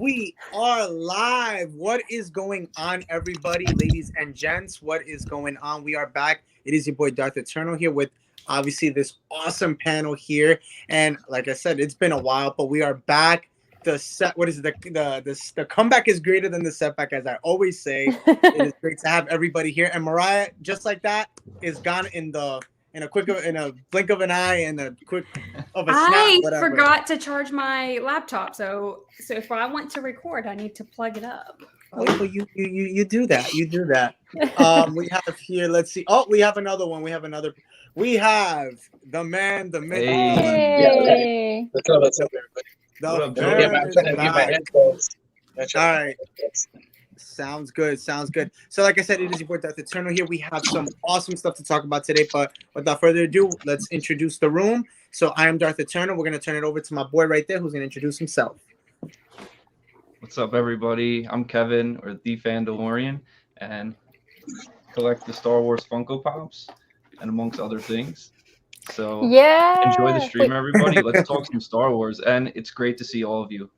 We are live. What is going on, everybody, ladies and gents? What is going on? We are back. It is your boy Darth Eternal here with obviously this awesome panel here. And like I said, it's been a while, but we are back. The comeback is greater than the setback, as I always say. It is great to have everybody here. And Mariah, just like that, is gone in a blink of an eye and a quick of a snap. I whatever. forgot to charge my laptop, so if I want to record, I need to plug it up. Oh, well, you do that. You do that. We have here. Let's see. Oh, we have another one. We have the man, the myth. Hey. What's up, everybody? I'm trying to get my headphones. All right. Sounds good. So like I said, it is your boy Darth Eternal here. We have some awesome stuff to talk about today, but without further ado, let's introduce the room. So I am Darth Eternal. We're going to turn it over to my boy right there who's going to introduce himself. What's up, everybody? I'm Kevin, or the Fandalorian, and collect the Star Wars Funko Pops, and amongst other things. So yeah, enjoy the stream, everybody. Let's talk some Star Wars, and it's great to see all of you.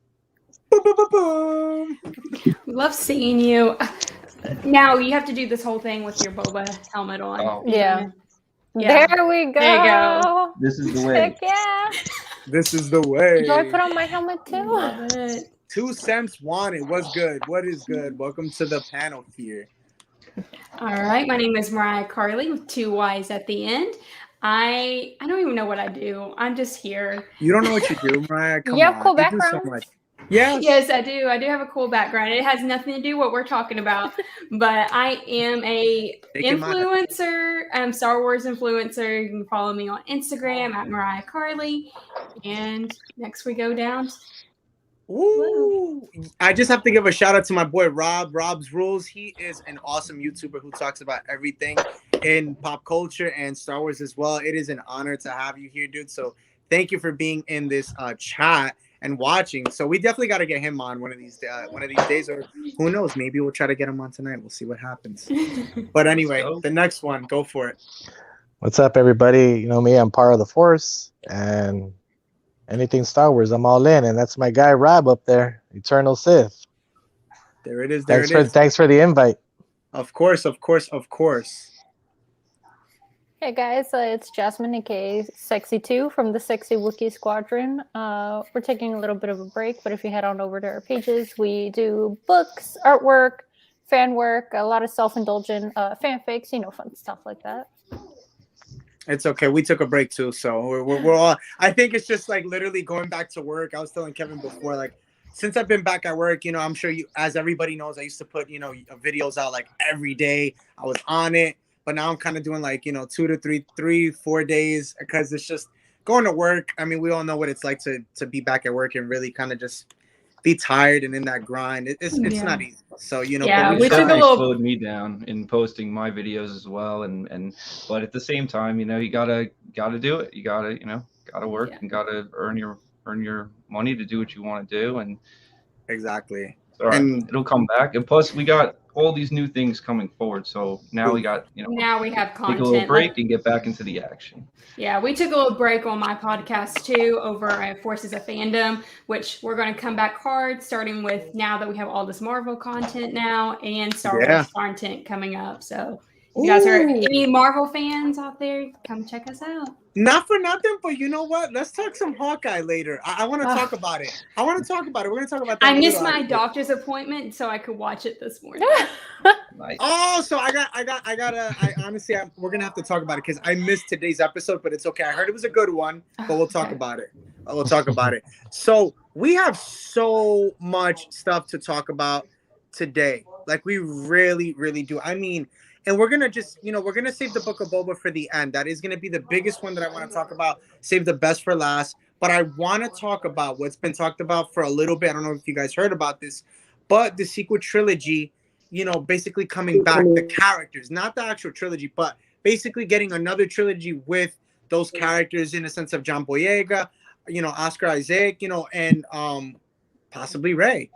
Love seeing you. Now you have to do this whole thing with your Boba helmet on. Oh. Yeah. There we go. There you go. This is the way. Heck yeah. This is the way. Do I put on my helmet too? Love it. 2 cents wanted. What's good? What is good? Welcome to the panel here. All right, my name is Mariah Carly with 2 Y's at the end. I don't even know what I do. I'm just here. You don't know what you do, Mariah? Come You have on. cool You do background? so much. Yes. Yes, I do. I do have a cool background. It has nothing to do with what we're talking about, but I am a influencer, Star Wars influencer. You can follow me on Instagram at Mariah Carly. And next we go down. Ooh. I just have to give a shout out to my boy Rob. Rob's Rules. He is an awesome YouTuber who talks about everything in pop culture and Star Wars as well. It is an honor to have you here, dude. So thank you for being in this chat and watching. So we definitely got to get him on one of these days, or who knows, maybe we'll try to get him on tonight. We'll see what happens. But anyway, the next one, go for it. What's up, everybody? You know me, I'm part of the Force, and anything Star Wars, I'm all in. And that's my guy Rob up there, Eternal Sith. There it is. Thanks for the invite. Of course. Hey guys, it's Jasmine, aka Sexy2 from the Sexy Wookie Squadron. We're taking a little bit of a break, but if you head on over to our pages, we do books, artwork, fan work, a lot of self-indulgent fanfics, fun stuff like that. It's okay. We took a break too, so we're all. I think it's just like literally going back to work. I was telling Kevin before, like since I've been back at work, I'm sure you, as everybody knows, I used to put videos out like every day. I was on it. But now I'm kind of doing like, 2 to 4 days because it's just going to work. I mean, we all know what it's like to be back at work and really kind of just be tired and in that grind. It's not easy. So, Yeah, we slowed me down in posting my videos as well. But at the same time, you gotta do it. You gotta work and gotta earn your money to do what you want to do. And exactly. All right, and it'll come back. And plus we got all these new things coming forward. So now we got, now we have content. Take a little break and get back into the action. Yeah, we took a little break on my podcast too over Forces of Fandom, which we're going to come back hard, starting with now that we have all this Marvel content now and Star Wars content coming up. So if you guys are any Marvel fans out there, come check us out. Not for nothing, but you know what? Let's talk some Hawkeye later. I want to talk about it. We're going to talk about that. I missed my doctor's appointment so I could watch it this morning. Nice. Oh, so we're going to have to talk about it because I missed today's episode, but it's okay. I heard it was a good one, but we'll talk about it. So we have so much stuff to talk about today. Like we really, really do. I mean, and we're going to just, we're going to save the Book of Boba for the end. That is going to be the biggest one that I want to talk about. Save the best for last. But I want to talk about what's been talked about for a little bit. I don't know if you guys heard about this, but the sequel trilogy, basically coming back. The characters, not the actual trilogy, but basically getting another trilogy with those characters in a sense of John Boyega, Oscar Isaac, and possibly Rey,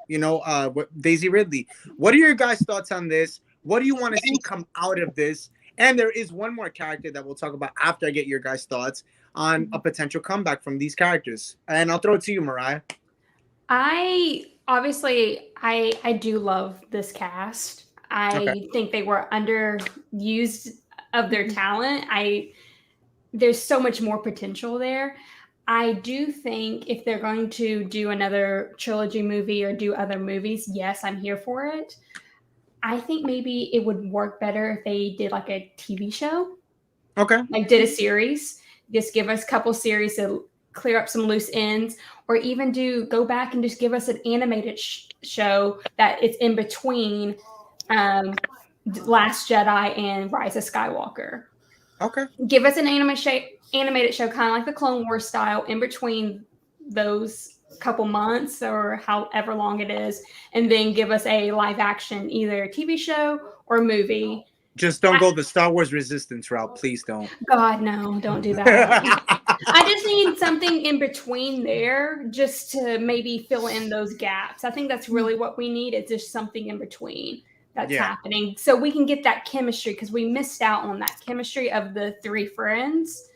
Daisy Ridley. What are your guys' thoughts on this? What do you want to see come out of this? And there is one more character that we'll talk about after I get your guys' thoughts on a potential comeback from these characters. And I'll throw it to you, Mariah. I Obviously, I do love this cast. I think they were underused of their talent. There's so much more potential there. I do think if they're going to do another trilogy movie or do other movies, yes, I'm here for it. I think maybe it would work better if they did like a TV show. Okay. Like did a series. Just give us a couple series to clear up some loose ends, or even go back and just give us an animated show that it's in between Last Jedi and Rise of Skywalker. Okay. Give us an animated show, kind of like the Clone Wars style, in between those couple months or however long it is, and then give us a live action, either TV show or movie. Just don't go the Star Wars Resistance route, please don't. God, no, don't do that. I just need something in between there just to maybe fill in those gaps. I think that's really what we need. It's just something in between that's happening, so we can get that chemistry, because we missed out on that chemistry of the three friends.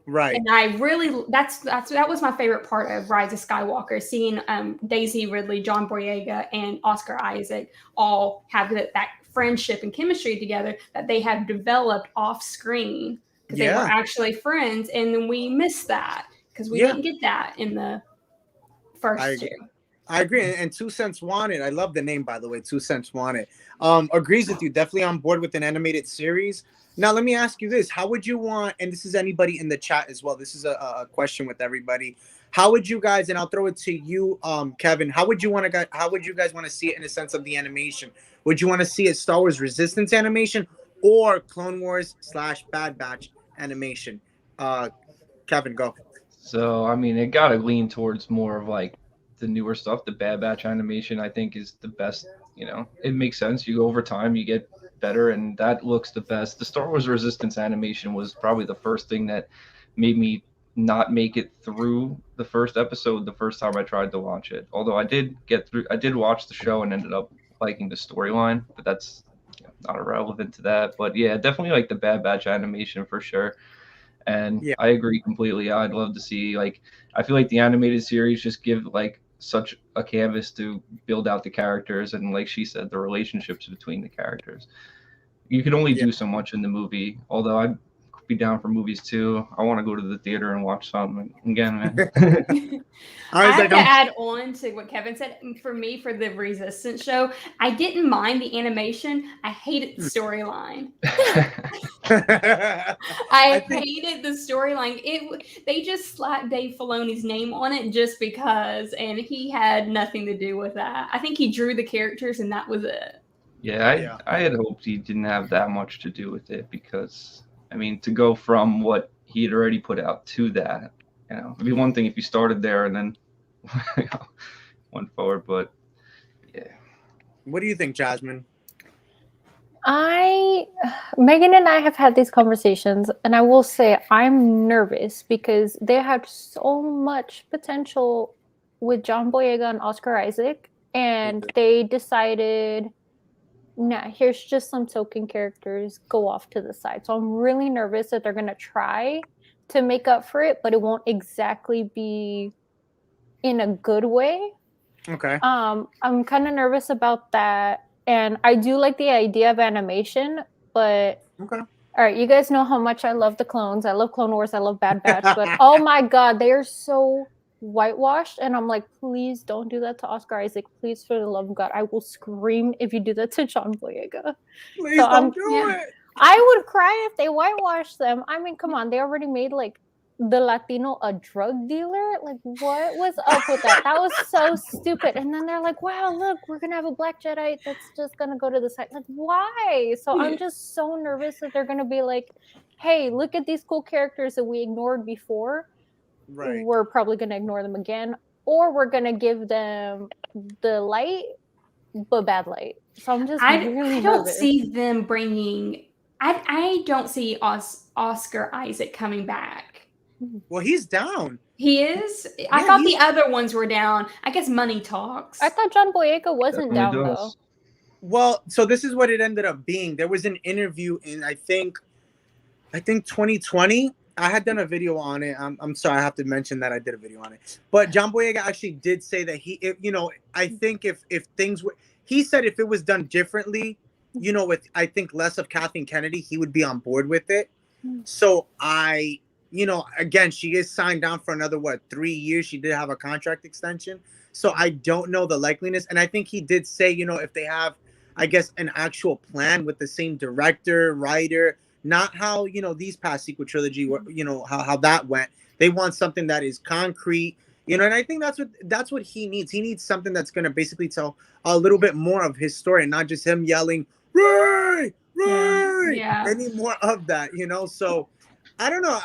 Right. And I really that was my favorite part of Rise of Skywalker, seeing Daisy Ridley, John Boyega, and Oscar Isaac all have that friendship and chemistry together that they have developed off screen, because they were actually friends, and then we missed that because we didn't get that in the first two. I agree. And 2 Cents Wanted, I love the name, by the way, 2 Cents Wanted. Agrees with you. Definitely on board with an animated series. Now, let me ask you this. How would you want, and this is anybody in the chat as well, this is a question with everybody. How would you guys, and I'll throw it to you, Kevin, how would you guys want to see it in the sense of the animation? Would you want to see it Star Wars Resistance animation or Clone Wars / Bad Batch animation? Kevin, go. So, I mean, it got to lean towards more of like the newer stuff. The Bad Batch animation, I think, is the best. You know, it makes sense. You go over time, you get better, and that looks the best. The Star Wars Resistance animation was probably the first thing that made me not make it through the first episode the first time I tried to watch it. Although I did watch the show and ended up liking the storyline, but that's not irrelevant to that. But yeah, definitely like the Bad Batch animation for sure. And I agree completely. I'd love to see, like, I feel like the animated series just give like such a canvas to build out the characters, and like she said, the relationships between the characters. You can only do so much in the movie, although I'd be down for movies too. I want to go to the theater and watch something again, man. I have to add on to what Kevin said. For me, for the Resistance show, I didn't mind the animation. I hated the storyline. I hated the storyline. They just slapped Dave Filoni's name on it just because, and he had nothing to do with that. I think he drew the characters, and that was it. Yeah, I had hoped he didn't have that much to do with it, because, I mean, to go from what he had already put out to that, you know, it'd be one thing if you started there and then went forward, but yeah. What do you think, Jasmine? Megan and I have had these conversations, and I will say I'm nervous because they had so much potential with John Boyega and Oscar Isaac, and they decided, nah, here's just some token characters, go off to the side. So I'm really nervous that they're going to try to make up for it, but it won't exactly be in a good way. Okay. I'm kind of nervous about that. And I do like the idea of animation, but all right, you guys know how much I love the clones. I love Clone Wars. I love Bad Batch, but oh my God, they are so whitewashed, and I'm like, please don't do that to Oscar Isaac. Please, for the love of God, I will scream if you do that to John Boyega. Please don't do it. I would cry if they whitewashed them. I mean, come on, they already made like the Latino a drug dealer. Like, what was up with that? That was so stupid. And then they're like, wow, look, we're gonna have a black Jedi that's just gonna go to the side. Like, why? So I'm just so nervous that they're gonna be like, hey, look at these cool characters that we ignored before. Right. We're probably going to ignore them again, or we're going to give them the light, but bad light. So I'm just I don't see them bringing. I don't see Oscar Isaac coming back. Well, he's down. He is? I thought the other ones were down. I guess money talks. I thought John Boyega wasn't down, though. Well, so this is what it ended up being. There was an interview in, I think 2020. I had done a video on it. I'm sorry, I have to mention that I did a video on it. But John Boyega actually did say that I think if things were, he said if it was done differently, with I think less of Kathleen Kennedy, he would be on board with it. So again, she is signed down for another 3 years. She did have a contract extension, so I don't know the likeliness. And I think he did say, if they have, I guess, an actual plan with the same director, writer. Not how these past sequel trilogy were, how that went. They want something that is concrete, and I think that's what he needs. He needs something that's going to basically tell a little bit more of his story, and not just him yelling "Ray, Ray." Yeah. Any more of that, So I don't know.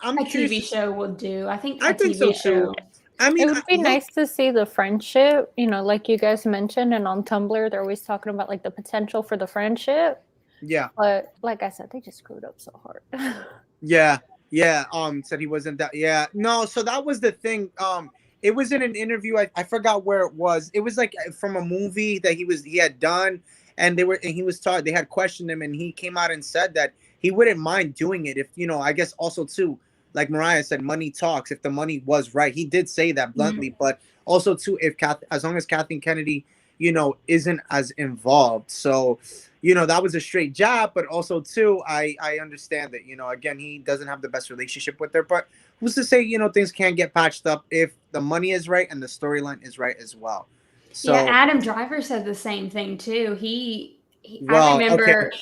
I'm a curious. TV show will do. I think think so too. I mean, it would be nice to see the friendship, like you guys mentioned, and on Tumblr they're always talking about like the potential for the friendship. Yeah. But like I said, they just screwed up so hard. Yeah. Said he wasn't that. Yeah. No, so that was the thing. It was in an interview. I forgot where it was. It was like from a movie that he had done, and he was taught, they had questioned him, and he came out and said that he wouldn't mind doing it if, I guess also too, like Mariah said, money talks. If the money was right, he did say that bluntly, but also too, as long as Kathleen Kennedy, isn't as involved. So, that was a straight jab, but also too, I understand that, again, he doesn't have the best relationship with her, but who's to say, things can't get patched up if the money is right and the storyline is right as well. So yeah, Adam Driver said the same thing too. I remember. Okay.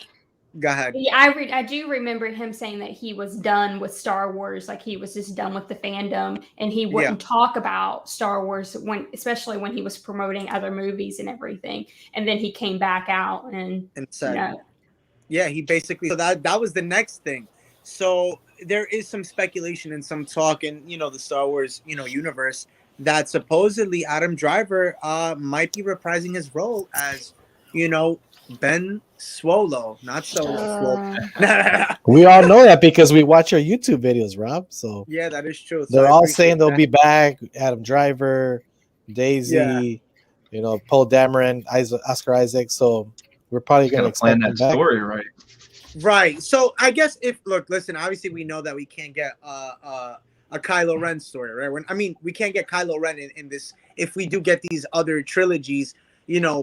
Go ahead. Yeah, I do remember him saying that he was done with Star Wars, like he was just done with the fandom, and he wouldn't talk about Star Wars especially when he was promoting other movies and everything. And then he came back out and said, yeah, he basically, so that was the next thing. So there is some speculation and some talk in the Star Wars universe that supposedly Adam Driver might be reprising his role as Ben Swolo, not Solo. We all know that because we watch your YouTube videos, Rob. So yeah, that is true. They're all saying they'll be back. Adam Driver, Daisy, Paul Dameron, Oscar Isaac. So we're probably going to plan that story right. Right. So I guess listen, obviously we know that we can't get a Kylo Ren story, right? We can't get Kylo Ren in this. If we do get these other trilogies,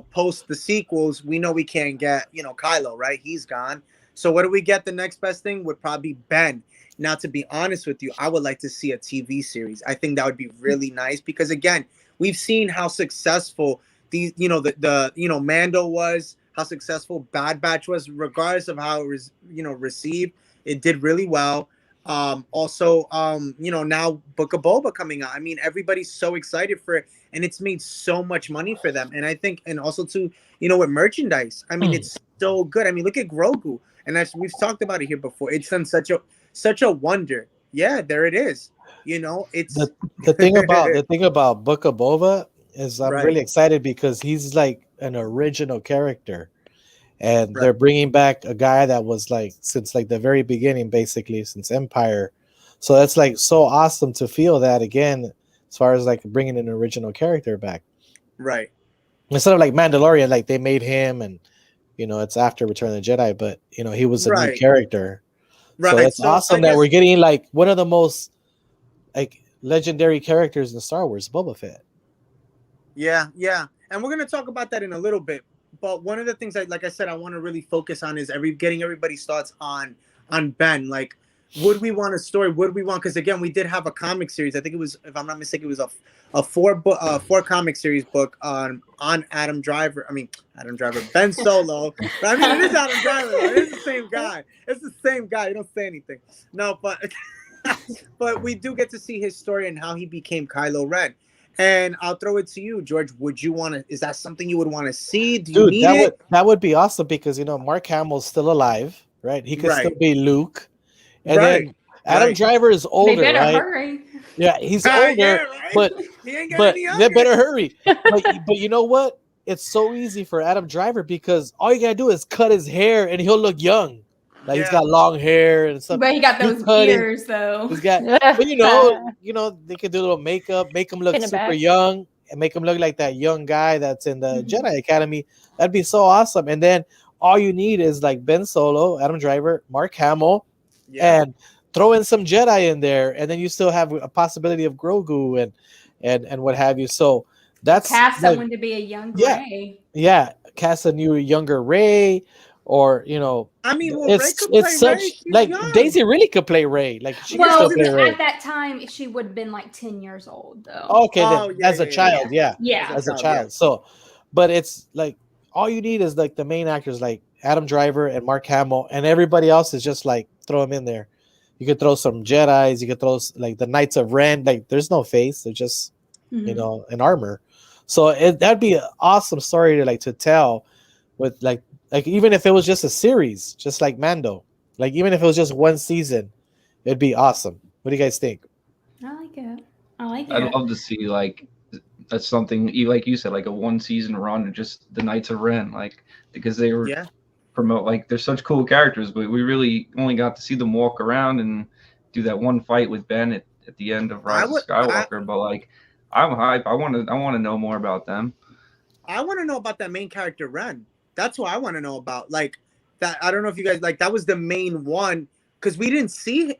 post the sequels, we know we can't get, Kylo, right? He's gone. So what do we get? The next best thing would probably be Ben. Now, to be honest with you, I would like to see a TV series. I think that would be really nice because, again, we've seen how successful these, Mando was, how successful Bad Batch was, regardless of how it was, received. It did really well. Also, now Book of Boba coming out. Everybody's so excited for it, and it's made so much money for them. And I think, and also too, with merchandise, it's so good. Look at Grogu, and we've talked about it here before. It's done such a wonder. Yeah, there it is. It's the thing about Book of Boba is I'm really excited because he's like an original character. And they're bringing back a guy that was like since like the very beginning, basically since Empire. So that's like so awesome to feel that again, as far as like bringing an original character back. Right. Instead of like Mandalorian, like they made him, and it's after Return of the Jedi, but he was a new character. Right. So it's awesome that we're getting like one of the most like legendary characters in Star Wars, Boba Fett. Yeah, and we're gonna talk about that in a little bit. But one of the things like I said, I want to really focus on is getting everybody's thoughts on Ben. Like, would we want a story? Would we want? Because again, we did have a comic series. I think it was, if I'm not mistaken, it was a four comic series book on Adam Driver. Ben Solo. But, it is Adam Driver. It is the same guy. It's the same guy. You don't say anything. No, but we do get to see his story and how he became Kylo Ren. And I'll throw it to you, George. Would you want to? Is that something you would want to see? Do you need it? That would be awesome because Mark Hamill's still alive, right? He could still be Luke, and then Adam Driver is older, they better right? Hurry. Yeah, he's older, but they better hurry. but you know what? It's so easy for Adam Driver because all you gotta do is cut his hair and he'll look young. Like he's got long hair and stuff. But he got those ears though. He's got, but they could do a little makeup, make him look super young, and make him look like that young guy that's in the Jedi Academy. That'd be so awesome. And then all you need is like Ben Solo, Adam Driver, Mark Hamill, and throw in some Jedi in there, and then you still have a possibility of Grogu and what have you. So that's cast like, someone to be a young yeah, Rey. yeah, cast a new younger Rey, or I mean, well, Rey it's could play such Rey. She's like young. Daisy really could play Rey. Like she can Well, still play Rey. at that time, she would have been like 10 years old, though. Okay, then as a child, yeah, Yeah. as a child. So, but it's like all you need is like the main actors, like Adam Driver and Mark Hamill, and everybody else is just like throw them in there. You could throw some Jedis. You could throw like the Knights of Ren. Like there's no face. They're just an armor. So that'd be an awesome story to tell with like even if it was just a series, just like Mando, like even if it was just one season, it'd be awesome. What do you guys think? I like it. I like it. I'd love to see like that's something like you said, like a 1-season run of just the Knights of Ren, like because they were promote like they're such cool characters, but we really only got to see them walk around and do that one fight with Ben at the end of Rise of Skywalker. But like I'm hype. I want to know more about them. I want to know about that main character Ren. That's what I want to know about. Like that. I don't know if you guys like that was the main one because we didn't see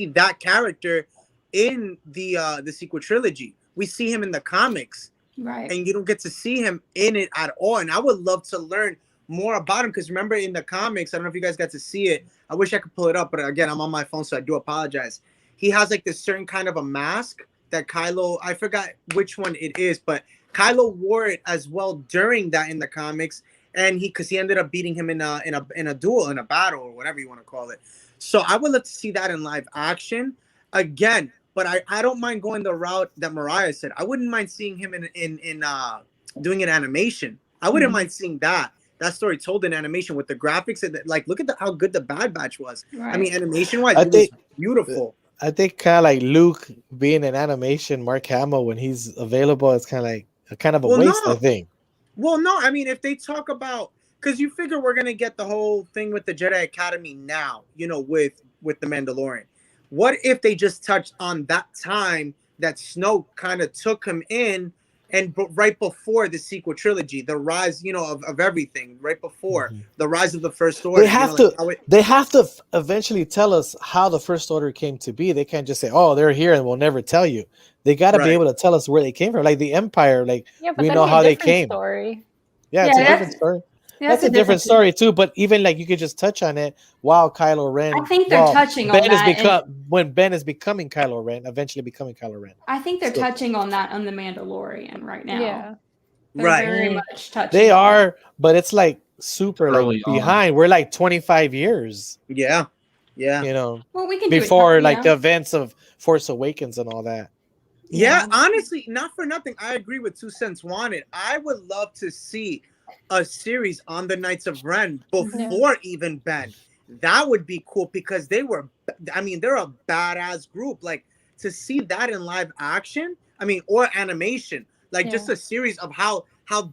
that character in the sequel trilogy. We see him in the comics, right? And you don't get to see him in it at all. And I would love to learn more about him because remember in the comics, I don't know if you guys got to see it. I wish I could pull it up, but again, I'm on my phone, so I do apologize. He has like this certain kind of a mask that Kylo, I forgot which one it is, but Kylo wore it as well during that in the comics, and because he ended up beating him in a duel, in a battle, or whatever you want to call it. So I would love to see that in live action again. But I don't mind going the route that Mariah said. I wouldn't mind seeing him in doing an animation. I wouldn't mind seeing that story told in animation with the graphics and like look at how good the Bad Batch was. Right. I mean, animation wise, was beautiful. I think kind of like Luke being an animation, Mark Hamill when he's available, it's kind of a waste. I think. Well, no, I mean if they talk about because you figure we're gonna get the whole thing with the Jedi Academy now, with the Mandalorian. What if they just touched on that time that Snoke kind of took him in and right before the sequel trilogy, the rise, of everything, right before the rise of the First Order. They have to eventually tell us how the First Order came to be. They can't just say, oh, they're here and we'll never tell you. They got to be able to tell us where they came from. Like the Empire, we know how they came. Story. Yeah, it's a different story. That's a different story too, but even like you could just touch on it while Kylo Ren. I think they're touching on that. When Ben is becoming Kylo Ren, eventually becoming Kylo Ren. I think they're touching on that on the Mandalorian right now. Yeah, they're very much touching. They are, but it's like super behind. We're like 25 years. Yeah. Well, we can before the events of Force Awakens and all that. Yeah, honestly, not for nothing. I agree with 2 Cents Wanted. I would love to see a series on the Knights of Ren before even Ben. That would be cool because they're a badass group. Like to see that in live action, or animation, just a series of how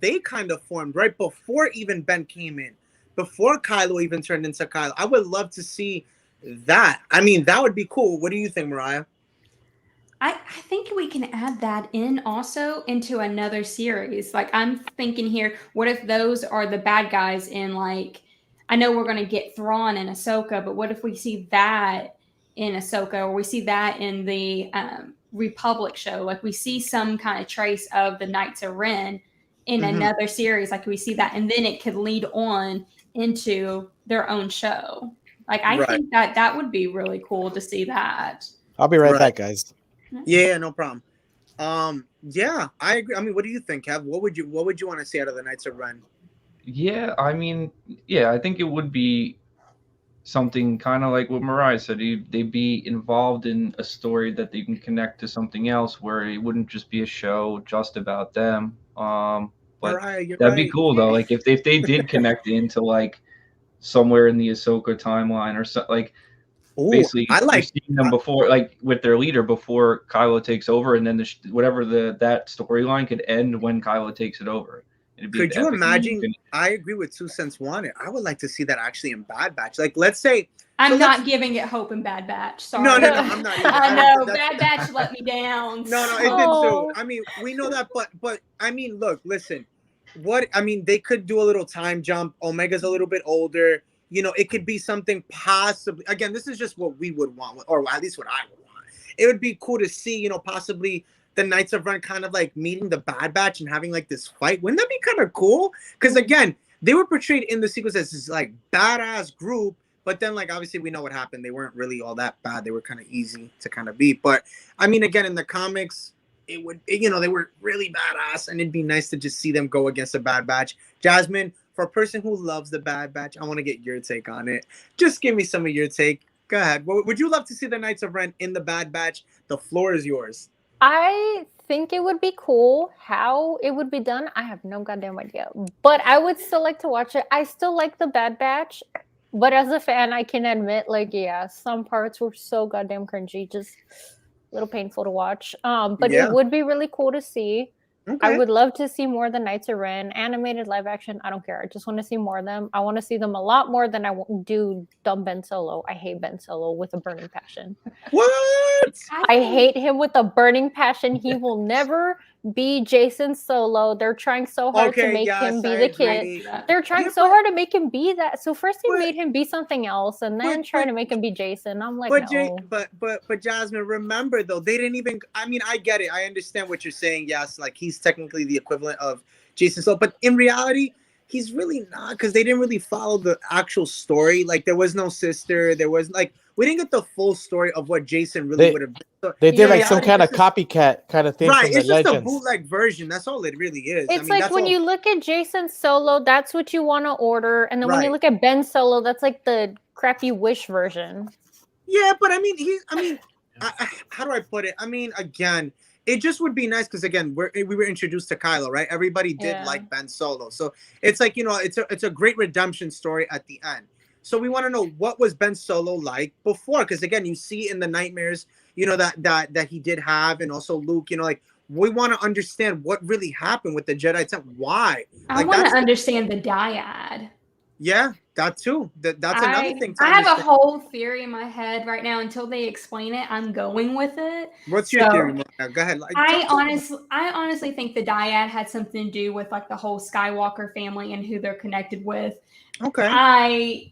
they kind of formed right before even Ben came in, before Kylo even turned into Kylo. I would love to see that. That would be cool. What do you think, Mariah? I think we can add that in also into another series. Like I'm thinking here, what if those are the bad guys in I know we're going to get Thrawn and Ahsoka, but what if we see that in Ahsoka or we see that in the Republic show? Like we see some kind of trace of the Knights of Ren in another series. Like we see that and then it could lead on into their own show. Like I think that would be really cool to see that. I'll be right back, guys. Yeah, no problem. Yeah, I agree. What do you think, Kev? What would you want to see out of the Knights of Ren? Yeah, I think it would be something kind of like what Mariah said. They'd be involved in a story that they can connect to something else where it wouldn't just be a show just about them. But Mariah, that'd be cool though. Like if they did connect into somewhere in the Ahsoka timeline or so, basically, I seeing them before, with their leader before Kylo takes over, and then whatever that storyline could end when Kylo takes it over. Could you imagine? I agree with 2 Cents Wanted. I would like to see that actually in Bad Batch. Let's say I'm not giving it hope in Bad Batch. Sorry. No, I'm not. I know Bad Batch let me down. No, it did too. We know that, but look, listen. They could do a little time jump. Omega's a little bit older. it could be something possibly. Again, this is just what we would want, or at least what I would want. It would be cool to see, possibly the Knights of Ren kind of like meeting the Bad Batch and having like this fight. Wouldn't that be kind of cool? Because again, they were portrayed in the sequels as this like badass group, but then like obviously we know what happened. They weren't really all that bad. They were kind of easy to kind of beat. But I mean, again, in the comics, they were really badass, and it'd be nice to just see them go against the Bad Batch. Jasmine, for a person who loves the Bad Batch, I want to get your take on it. Just give me some of your take. Go ahead. Would you love to see the Knights of Ren in the Bad Batch? The floor is yours. I think it would be cool. How it would be done, I have no goddamn idea. But I would still like to watch it. I still like the Bad Batch, but as a fan, I can admit, like, yeah, some parts were so goddamn cringy, just a little painful to watch. But it would be really cool to see. Okay. I would love to see more of the Knights of Ren, animated, live action. I don't care. I just want to see more of them. I want to see them a lot more than I do dumb Ben Solo. I hate Ben Solo with a burning passion. What? I hate him with a burning passion. He will never be Jason Solo. They're trying so hard to make him be the kid. They're trying so hard to make him be that. So first they made him be something else, and then trying to make him be Jason. I'm like, no. But Jasmine, remember though, they didn't even. I mean, I get it. I understand what you're saying. Yes, like he's technically the equivalent of Jason Solo, but in reality, he's really not, because they didn't really follow the actual story. Like there was no sister. There was like. We didn't get the full story of what Jason really would have been. So, they did like some kind of copycat kind of thing. Right, from the it's just Legends. a bootleg version. That's all it really is. It's like when you look at Jason Solo, that's what you want to order. And then when you look at Ben Solo, that's like the crappy Wish version. Yeah, but I mean, how do I put it? I mean, again, it just would be nice because again, we were introduced to Kylo, right? Everybody did like Ben Solo. So it's like, it's a great redemption story at the end. So we want to know, what was Ben Solo like before? Because again, you see in the nightmares, that he did have, and also Luke, like we want to understand what really happened with the Jedi Temple. Why? I want to understand the dyad. Yeah, that too. That's another thing. I have a whole theory in my head right now. Until they explain it, I'm going with it. What's your theory? Go ahead. I honestly think the dyad had something to do with like the whole Skywalker family and who they're connected with. Okay.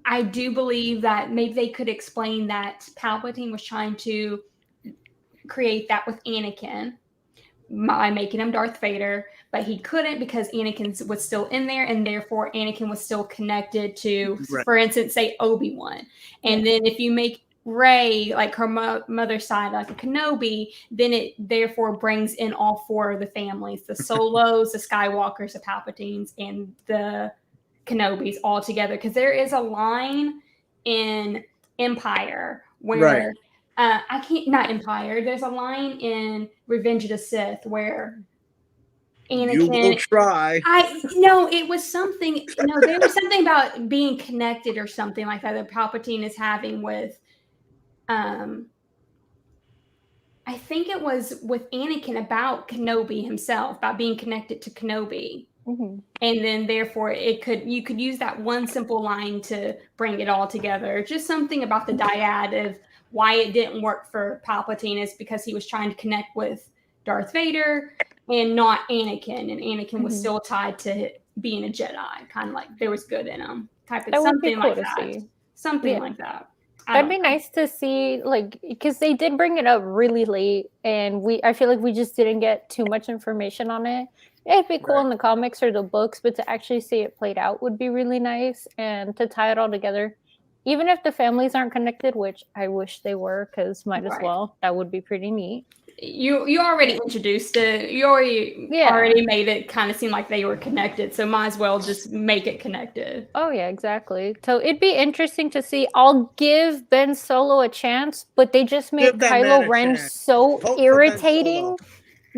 I do believe that maybe they could explain that Palpatine was trying to create that with Anakin by making him Darth Vader, but he couldn't because Anakin was still in there, and therefore Anakin was still connected to, for instance, say Obi-Wan. And then if you make Rey like her mother's side, like a Kenobi, then it therefore brings in all four of the families: the Solos, the Skywalkers, the Palpatines, and the Kenobis all together, because there is a line in Empire where not Empire. There's a line in Revenge of the Sith where Anakin. You will try. It was something. No, there was something about being connected or something like that that Palpatine is having with. I think it was with Anakin about Kenobi himself, about being connected to Kenobi. Mm-hmm. And then therefore you could use that one simple line to bring it all together. Just something about the dyad of why it didn't work for Palpatine is because he was trying to connect with Darth Vader and not Anakin, and Anakin was still tied to being a Jedi, kind of like there was good in him, type of something like that. Something like that. That'd be nice to see, like, because they did bring it up really late, and I feel like we just didn't get too much information on it. It'd be cool in the comics or the books, but to actually see it played out would be really nice, and to tie it all together, even if the families aren't connected, which I wish they were, because might as well. That would be pretty neat. You already introduced it. You already made it kind of seem like they were connected, so might as well just make it connected. Oh yeah, exactly. So it'd be interesting to see. I'll give Ben Solo a chance, but they just made Kylo Ren so irritating.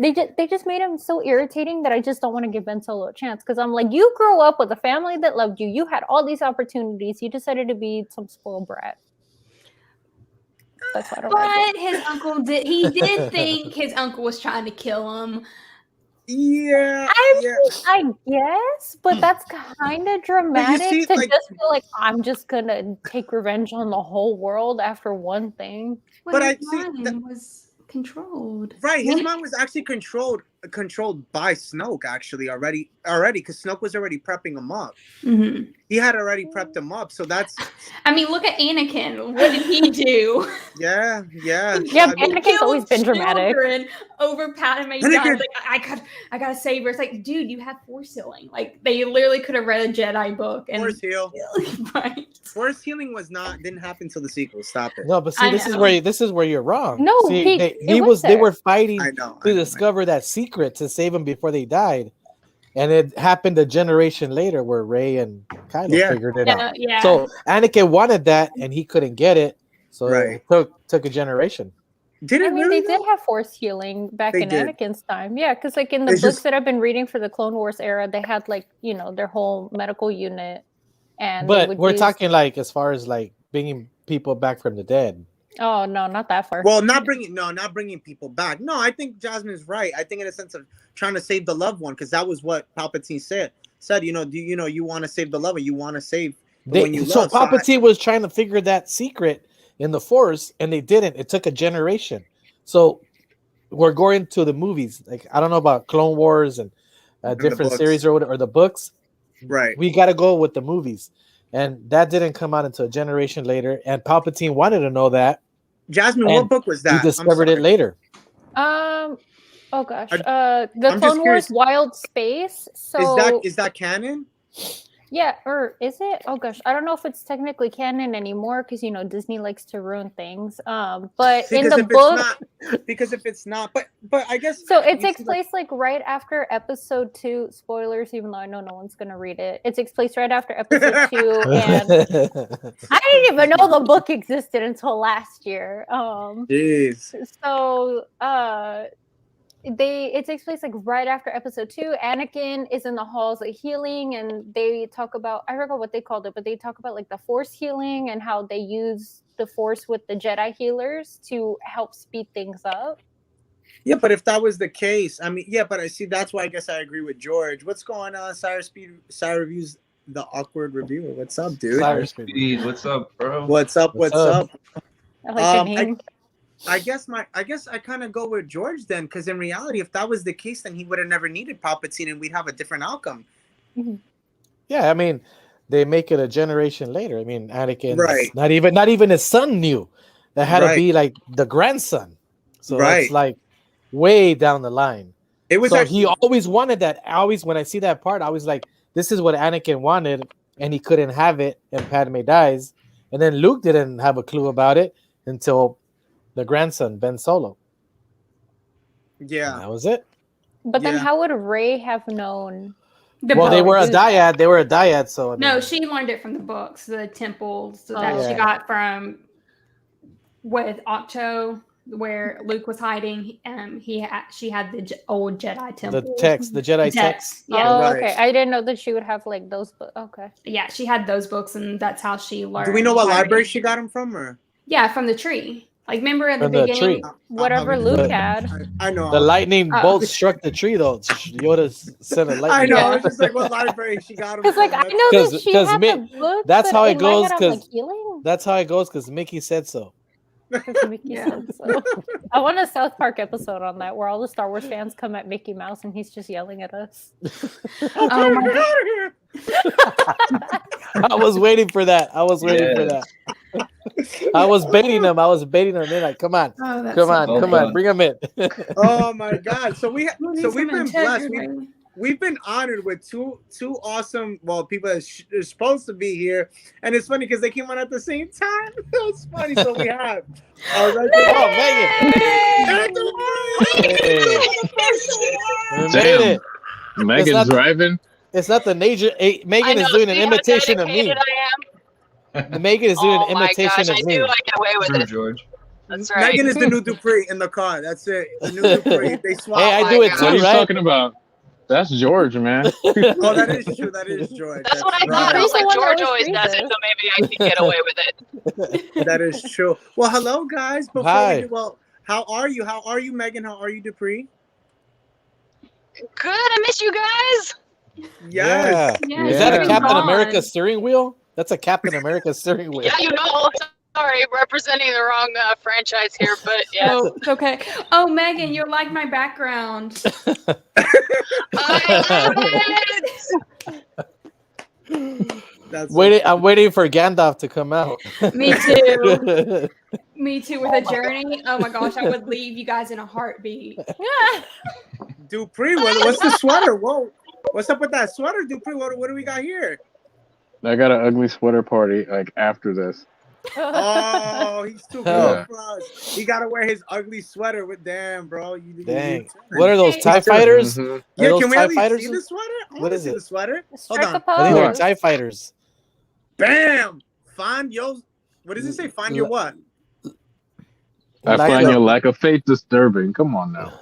They just made him so irritating that I just don't want to give Ben Solo a chance, because I'm like, you grew up with a family that loved you. You had all these opportunities. You decided to be some spoiled brat. That's why I don't like it. His uncle did think his uncle was trying to kill him. Yeah. I guess, but that's kind of dramatic to just feel like I'm just gonna take revenge on the whole world after one thing. But his mind was controlled. Right, his mind was actually controlled controlled by Snoke actually already because Snoke was already prepping him up. Mm-hmm. He had already prepped him up, so that's. I mean, look at Anakin. What did he do? Yeah. Yeah, I mean, Anakin's always been dramatic. Over Padme. Anakin. Like, I gotta save her. It's like, dude, you have force healing. Like, they literally could have read a Jedi book and Force heal. right. Force healing didn't happen till the sequel. Stop it. No, but see, this is where you're wrong. No, see, they were fighting to discover that secret to save him before they died, and it happened a generation later where Rey and Kylo figured it out. Yeah. So Anakin wanted that, and he couldn't get it, so it took a generation. Did it really? They did have force healing back in Anakin's time. Yeah, because like in the books that I've been reading for the Clone Wars era, they had like their whole medical unit. But we're talking like as far as like bringing people back from the dead. Oh no, not that far. Well, not bringing people back. No, I think Jasmine is right. I think in a sense of trying to save the loved one, because that was what Palpatine said. You want to save the lover, you want to save the one you love. So Palpatine was trying to figure that secret in the Force, and they didn't. It took a generation. So we're going to the movies. Like I don't know about Clone Wars and different series or the books. Right. We got to go with the movies. And that didn't come out until a generation later. And Palpatine wanted to know that. Jasmine, what book was that? He discovered it later. Oh gosh. The Clone Wars Wild Space. So is that canon? Yeah, or is it? Oh gosh, I don't know if it's technically canon anymore because Disney likes to ruin things. But in the book, because if it's not, but I guess so. It takes place like right after Episode 2. Spoilers, even though I know no one's gonna read it. It takes place right after Episode 2, and I didn't even know the book existed until last year. Jeez. So it takes place like right after Episode 2. Anakin is in the halls of healing, and they talk about, I forgot what they called it, but they talk about like the force healing and how they use the force with the Jedi healers to help speed things up. Yeah, but if that was the case, I mean, yeah, but I see that's why I guess I agree with George. What's going on, Cyrus Reviews, the awkward reviewer? What's up, dude? Cyrus Speed, what's up, bro? What's up? I like the name. I guess I kind of go with George then, because in reality, if that was the case, then he would have never needed Palpatine, and we'd have a different outcome. Mm-hmm. Yeah, I mean, they make it a generation later. I mean, Anakin, not even his son knew. That had to be like the grandson. So it's like way down the line. It was. So he always wanted that. When I see that part, I was like, this is what Anakin wanted, and he couldn't have it, and Padme dies, and then Luke didn't have a clue about it until the grandson, Ben Solo. Yeah. And that was it. But then how would Rey have known? They were a dyad. They were a dyad, so... No, she learned it from the books, the temples that she got from with Octo, where Luke was hiding. She had the old Jedi temple. The Jedi text. Yeah. Oh, okay. I didn't know that she would have like those books. Okay. Yeah, she had those books, and that's how she learned. Do we know what library she got them from, or? Yeah, from the tree. Like, remember at the beginning, whatever Luke had. I know. The lightning bolt struck the tree, though. Yoda sent a lightning. I know. I was just like, what library she got him? Because, like, I know that she had the book. That's how it goes. That's how it goes. Because Mickey said so. Said so. I want a South Park episode on that where all the Star Wars fans come at Mickey Mouse and he's just yelling at us. Oh my God. I was waiting for that. I was baiting them. They're like, come on, bring them in. Oh my God. So we've been blessed. We've been honored with two awesome, people that are supposed to be here. And it's funny because they came on at the same time. It's funny. So we have. Megan. Megan's driving. It's not the major. Megan is doing an imitation of me. Megan is doing an imitation of me. I knew I get away with it. George. That's right. Megan is the new Dupree in the car. That's it. The new Dupree. They swap. Hey, I do it too, What are you right? talking about? That's George, man. Oh, that is true. That is George. That's what I thought. I was like, George always does it, so maybe I can get away with it. That is true. Well, hello, guys. Hi. How are you? How are you, Megan? How are you, Dupree? Good. I miss you guys. Yes. Yeah. Is that a Captain America steering wheel? That's a Captain America steering wheel. Yeah, Sorry, representing the wrong franchise here, but yeah. No, it's okay. Oh, Megan, you like my background. I'm waiting for Gandalf to come out. Me too. Me too with a journey. Oh my gosh, I would leave you guys in a heartbeat. Dupree, what's the sweater? Whoa. What's up with that sweater, Dupree? What do we got here? I got an ugly sweater party like after this. Oh, he's too cool for us. He gotta wear his ugly sweater with bro. Dang. What are those TIE fighters? Mm-hmm. Yeah, those can we TIE at least fighters? see the sweater? What is it? The sweater? Hold Strike on. a I think they're pose. TIE fighters. Bam! Find your. What does it say? Find your what? I Like find the- your lack of faith disturbing. Come on now.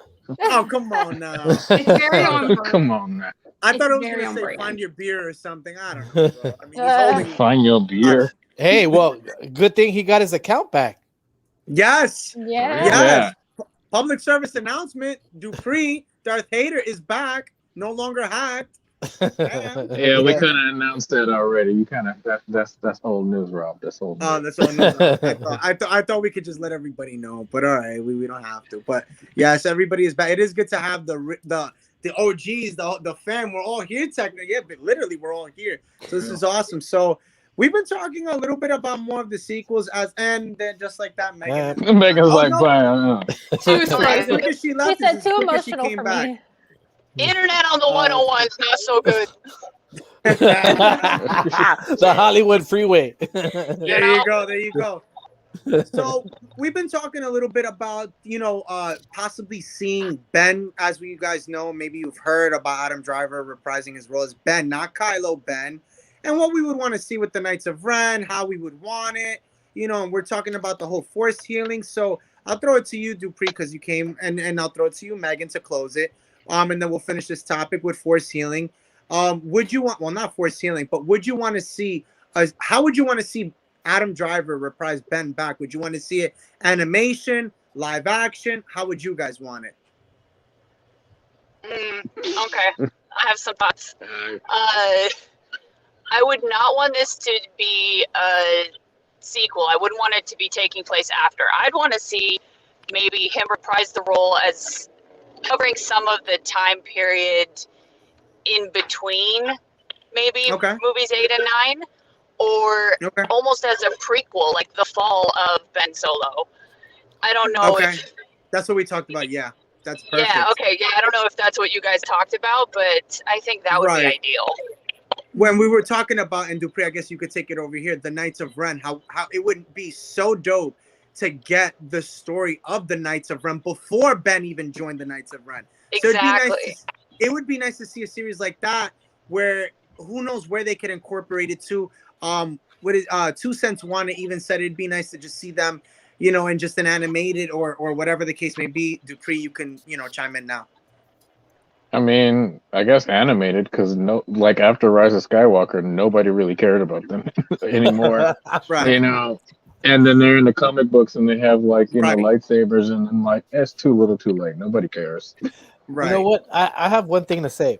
Oh, come on now. It's very on brand. Come on now. I thought it was very gonna on say brand. find your beer or something. I don't know, bro. I mean, he's holding. Find your beer. Hey, well, good thing he got his account back. Yes. Yeah. Yes. Public service announcement. Dupree, Darth Vader is back. No longer hacked. Damn. Yeah, we kind of announced that already. You kind of that's old news, Rob. That's old news. Oh, that's all. No. I thought we could just let everybody know, but all right, we don't have to. But yes, everybody is back. It is good to have the OGs, the fam. We're all here technically. Yeah, but literally we're all here. So this is awesome. So we've been talking a little bit about more of the sequels and then just like that, Megan. Megan's like, no. fine. She was As frozen. quick as she He left, said as too quick as she emotional came for back. me. Internet on the 101 is not so good. The Hollywood freeway. There you go. So we've been talking a little bit about, possibly seeing Ben. As you guys know, maybe you've heard about Adam Driver reprising his role as Ben, not Kylo, Ben, and what we would want to see with the Knights of Ren, how we would want it, and we're talking about the whole force healing. So I'll throw it to you, Dupree, because you came, and I'll throw it to you, Megan, to close it. And then we'll finish this topic with force healing. Would you want, well, not force healing, but would you want to see, how would you want to see Adam Driver reprise Ben back? Would you want to see it animation, live action? How would you guys want it? Okay, I have some thoughts. I would not want this to be a sequel. I wouldn't want it to be taking place after. I'd want to see maybe him reprise the role as covering some of the time period in between, maybe movies 8 and 9, or almost as a prequel, like the fall of Ben Solo. I don't know if that's what we talked about. Yeah, that's perfect. Yeah, okay, yeah. I don't know if that's what you guys talked about, but I think that would be ideal. When we were talking about, and Dupree, I guess you could take it over here, the Knights of Ren, how it would be so dope to get the story of the Knights of Ren before Ben even joined the Knights of Ren. Exactly. So it would be nice to see a series like that where who knows where they could incorporate it to. Two Cents Wanna even said it'd be nice to just see them, in just an animated or whatever the case may be. Dupree, you can, chime in now. I mean, I guess animated, because after Rise of Skywalker, nobody really cared about them anymore. Right. And then they're in the comic books and they have lightsabers, and then it's too little too late. Nobody cares. Right. You know what? I have one thing to say.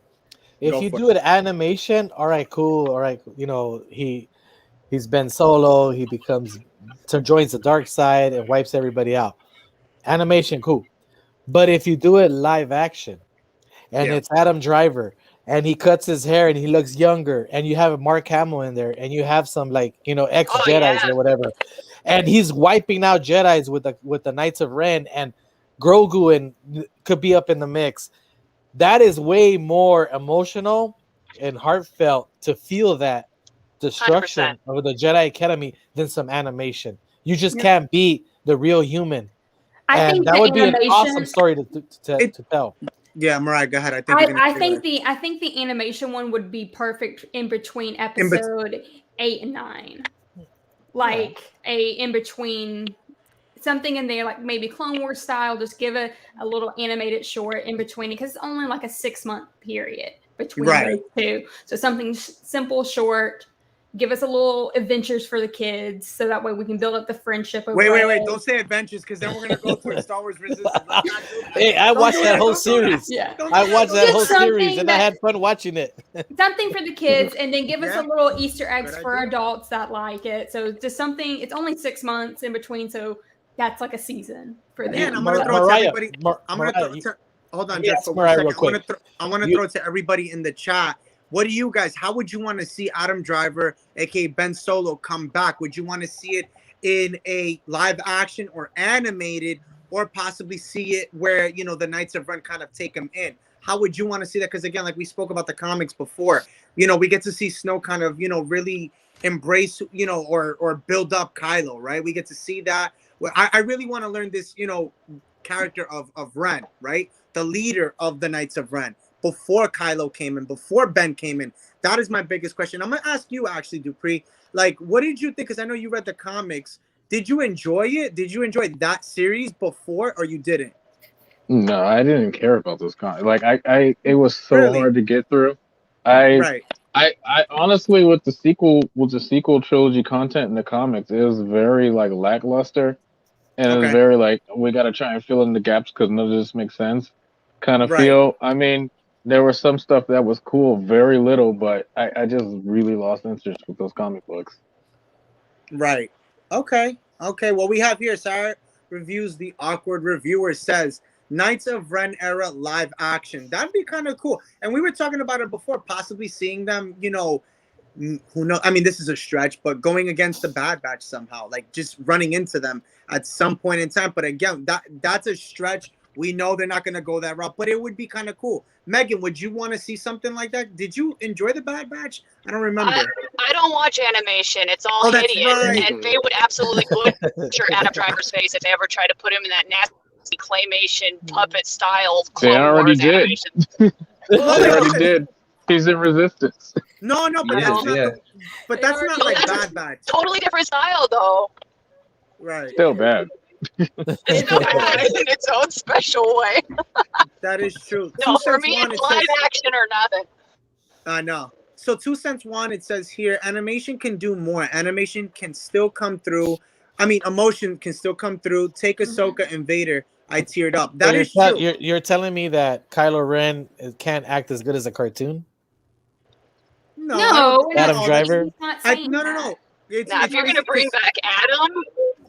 If you do an animation, all right, cool. All right, he's Ben Solo. He joins the dark side and wipes everybody out. Animation, cool. But if you do it live action, and it's Adam Driver, and he cuts his hair and he looks younger, and you have Mark Hamill in there, and you have some ex-Jedis or whatever, and he's wiping out Jedis with the Knights of Ren, and Grogu and could be up in the mix. That is way more emotional and heartfelt to feel that destruction 100%. of the Jedi Academy than some animation. You just can't beat the real human. I think that would be an animation, awesome story to tell. Yeah, Mariah, go ahead. I think the animation one would be perfect in between episode 8 and 9, in between. Something in there, like maybe Clone Wars style, just give a little animated short in between, because it's only like a 6-month period between those two. So something simple, short, give us a little adventures for the kids, so that way we can build up the friendship. Wait! Don't say adventures, because then we're gonna go towards Star Wars Resistance. Hey, I watched that whole series. Yeah, I watched that whole something series, and I had fun watching it. Something for the kids, and then give us Yeah. a little Easter eggs Good for idea. adults that like it. So just something. It's only 6 months in between, so that's like a season for them. Yeah, and I'm gonna throw it to everybody. I'm gonna Mariah, throw. Hold on, Yes, just for Mariah, 1 real second. quick. I want to throw it to everybody in the chat. What do you guys? How would you want to see Adam Driver, aka Ben Solo, come back? Would you want to see it in a live action or animated, or possibly see it where the Knights of Ren kind of take him in? How would you want to see that? Because again, like we spoke about the comics before, we get to see Snow kind of really embrace or build up Kylo, right? We get to see that. Well, I really want to learn this character of Ren, right? The leader of the Knights of Ren, before Kylo came in, before Ben came in. That is my biggest question. I'm gonna ask you actually, Dupree. Like, what did you think? Because I know you read the comics. Did you enjoy it? Did you enjoy that series before, or you didn't? No, I didn't care about those comics. Like it was so Really? hard to get through. Right. I honestly, with the sequel trilogy content in the comics, it was very like lackluster, and it was very like, we got to try and fill in the gaps because none of this makes sense kind of feel. I mean, there was some stuff that was cool, very little, but I just really lost interest with those comic books. Right. Okay. Well, we have here, Sarah reviews the awkward reviewer, says Knights of Ren era live action. That'd be kind of cool. And we were talking about it before, possibly seeing them, who knows? I mean, this is a stretch, but going against the Bad Batch somehow, like just running into them at some point in time. But again, that's a stretch. We know they're not going to go that route, but it would be kind of cool. Megan, would you want to see something like that? Did you enjoy the Bad Batch? I don't remember. I don't watch animation. It's all hideous. Right. And they would absolutely butcher Adam Driver's face if they ever try to put him in that nasty claymation puppet style Clone Wars animation. They already did. He's in Resistance. No, but that's not. But that's not like Bad Batch. Totally different style, though. Right. Still bad. It's still bad in its own special way. That is true. No, for me, it's live action or nothing. I know. So 2 cents one, it says here, animation can do more. Animation can still come through. I mean, emotion can still come through. Take Ahsoka and Vader. I teared up. That is true. You're telling me that Kylo Ren can't act as good as a cartoon? No, Adam Driver. No. If you're gonna bring back Adam,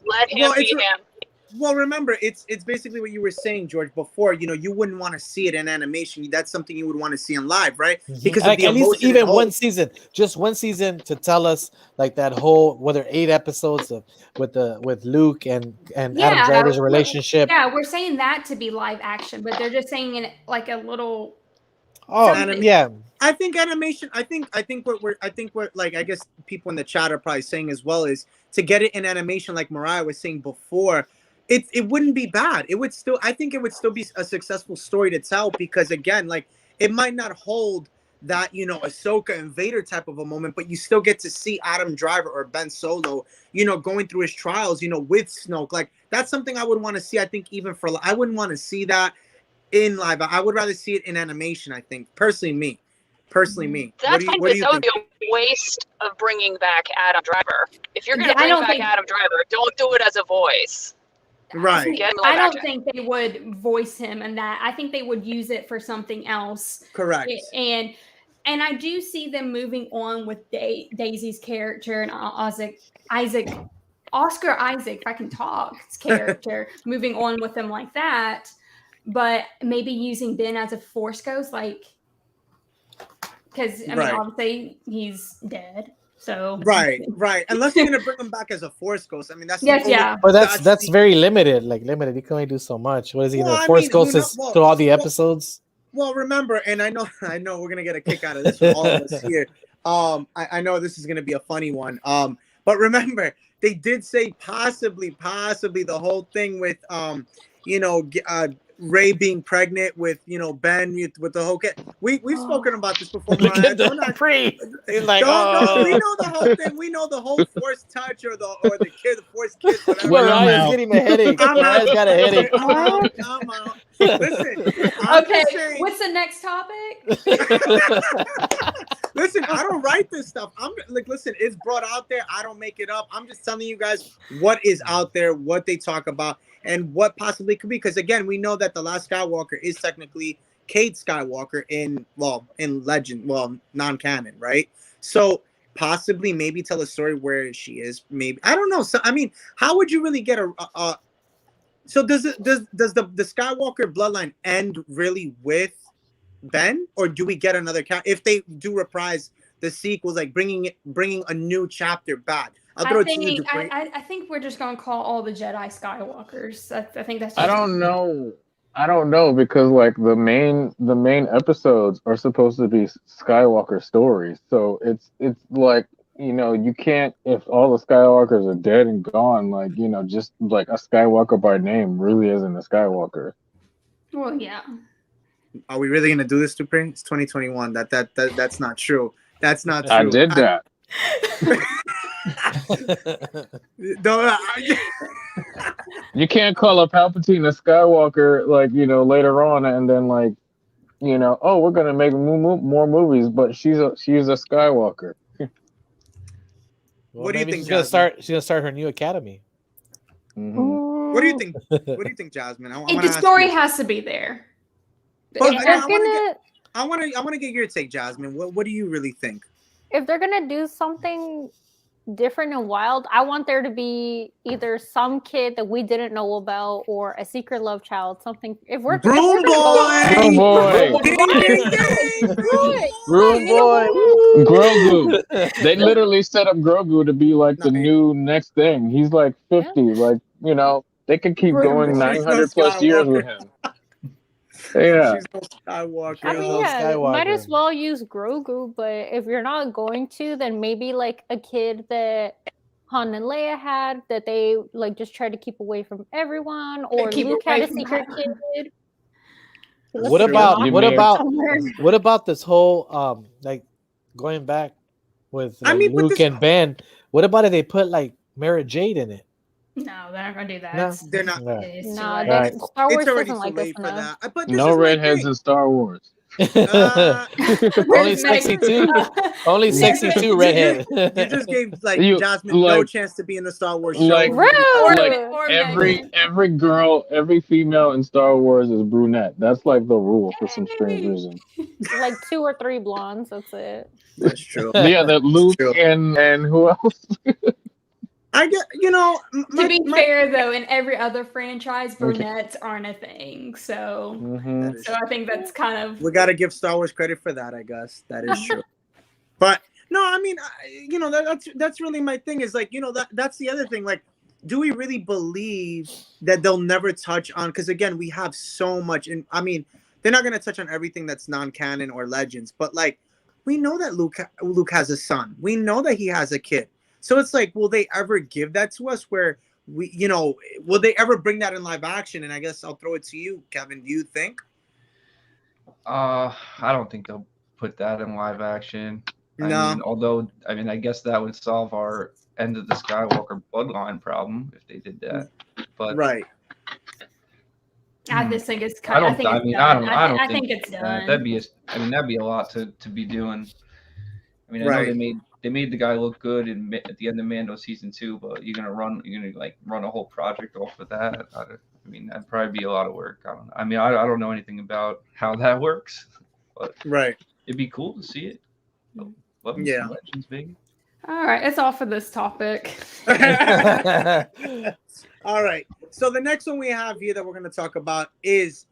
let him be him. Well, remember, it's basically what you were saying, George, before. You wouldn't want to see it in animation. That's something you would want to see in live, right? Because like, of the at least emotion even one season, just one season to tell us like that whole, whether 8 episodes of with Luke and Adam Driver's relationship. Yeah, we're saying that to be live action, but they're just saying it like a little. Yeah. I think animation. I think what like I guess people in the chat are probably saying as well is to get it in animation, like Mariah was saying before. It wouldn't be bad. It would still. I think it would still be a successful story to tell because again, like it might not hold that Ahsoka and Vader type of a moment, but you still get to see Adam Driver or Ben Solo, going through his trials, with Snoke. Like that's something I would want to see. I think even I wouldn't want to see that in live. I would rather see it in animation. I think personally, me. That's fine, but that would be a waste of bringing back Adam Driver. If you're going to bring back Adam Driver, don't do it as a voice. Right. I don't think they would voice him in that. I think they would use it for something else. Correct. And I do see them moving on with Daisy's character and Oscar Isaac, if I can talk, his character, moving on with them like that. But maybe using Ben as a Force ghost, like, because I mean, obviously he's dead. So right. Unless you're gonna bring him back as a Force ghost, I mean that's But that's very limited. Like limited, you can only do so much. What is he gonna Force ghost through all the episodes? Well, remember, and I know we're gonna get a kick out of this from all of us here. I know this is gonna be a funny one. But remember, they did say possibly the whole thing with Rey being pregnant with Ben with the whole kid. We've spoken about this before. He's like, we know the whole thing. We know the whole Force touch or the kid, the Force kiss. Mariah's getting a headache. Mariah's got a headache. Come on. Listen, I'm Okay, just saying, what's the next topic? listen, I don't write this stuff. I'm like, listen, it's brought out there. I don't make it up. I'm just telling you guys what is out there, what they talk about, and what possibly could be. Because again, we know that the last Skywalker is technically Kate Skywalker in legend, non-canon, right? So possibly maybe tell a story where she is. Maybe I don't know. So I mean, how would you really get a so does the Skywalker bloodline end really with Ben, or do we get another if they do reprise the sequels, like bringing a new chapter back? I'll throw it to you. I think we're just gonna call all the Jedi Skywalkers. I think that's. I don't know. I don't know because like the main episodes are supposed to be Skywalker stories, so it's like, you know, you can't, if all the Skywalkers are dead and gone, like, you know, just like a Skywalker by name really isn't a Skywalker. Well, yeah. Are we really gonna do this, Dupree? It's 2021. That's not true. That's not true. I did that. You can't call a Palpatine a Skywalker, like, you know, later on, and then like, you know, oh, we're gonna make more movies, but she's a Skywalker. What do you think? She's gonna start her new academy. Mm-hmm. What do you think? What do you think, Jasmine? The story has to be there. But I want to get your take, Jasmine. What do you really think? If they're gonna do something different and wild, I want there to be either some kid that we didn't know about or a secret love child. Something. If we're Broom Boy, Grogu. They literally set up Grogu to be like the new next thing. He's like 50. Yeah. Like, you know, they could keep going 900 plus years with him. Yeah. Skywalker. I mean, yeah, might as well use Grogu, but if you're not going to, then maybe like a kid that Han and Leia had that they like just try to keep away from everyone, or Luke had a secret kid. What about this whole like going back with Luke and Ben? What about if they put like Mara Jade in it? No, they're not gonna do that. No, they're not. No, Star Wars doesn't like this enough. No redheads in Star Wars. Only sexy two. Only sexy two redhead. You just gave Jasmine no chance to be in the Star Wars show. Like every girl, every female in Star Wars is brunette. That's like the rule for some strange reason. Like 2 or 3 blondes. That's it. That's true. Yeah, that Luke and who else? I get, you know. To be fair, though, in every other franchise, brunettes aren't a thing. So, so I think that's kind of. We got to give Star Wars credit for that, I guess. That is true. But no, I mean, you know, that's really my thing. Is like, you know, that's the other thing. Like, do we really believe that they'll never touch on? Because again, we have so much, and I mean, they're not gonna touch on everything that's non-canon or legends. But like, we know that Luke has a son. We know that he has a kid. So it's like, will they ever give that to us where we, you know, will they ever bring that in live action? And I guess I'll throw it to you, Kevin. Do you think? I don't think they'll put that in live action. No. I mean, although, I mean, I guess that would solve our end of the Skywalker bloodline problem if they did that. But right. I just think it's kind of. I think it's done. That'd be a lot to be doing. I mean, I know they made the guy look good at the end of Mando season 2, but you're gonna run a whole project off of that. I mean, that'd probably be a lot of work. I don't know anything about how that works, but it'd be cool to see it. Love Legends, baby. All right, that's all for this topic. All right. So the next one we have here that we're going to talk about is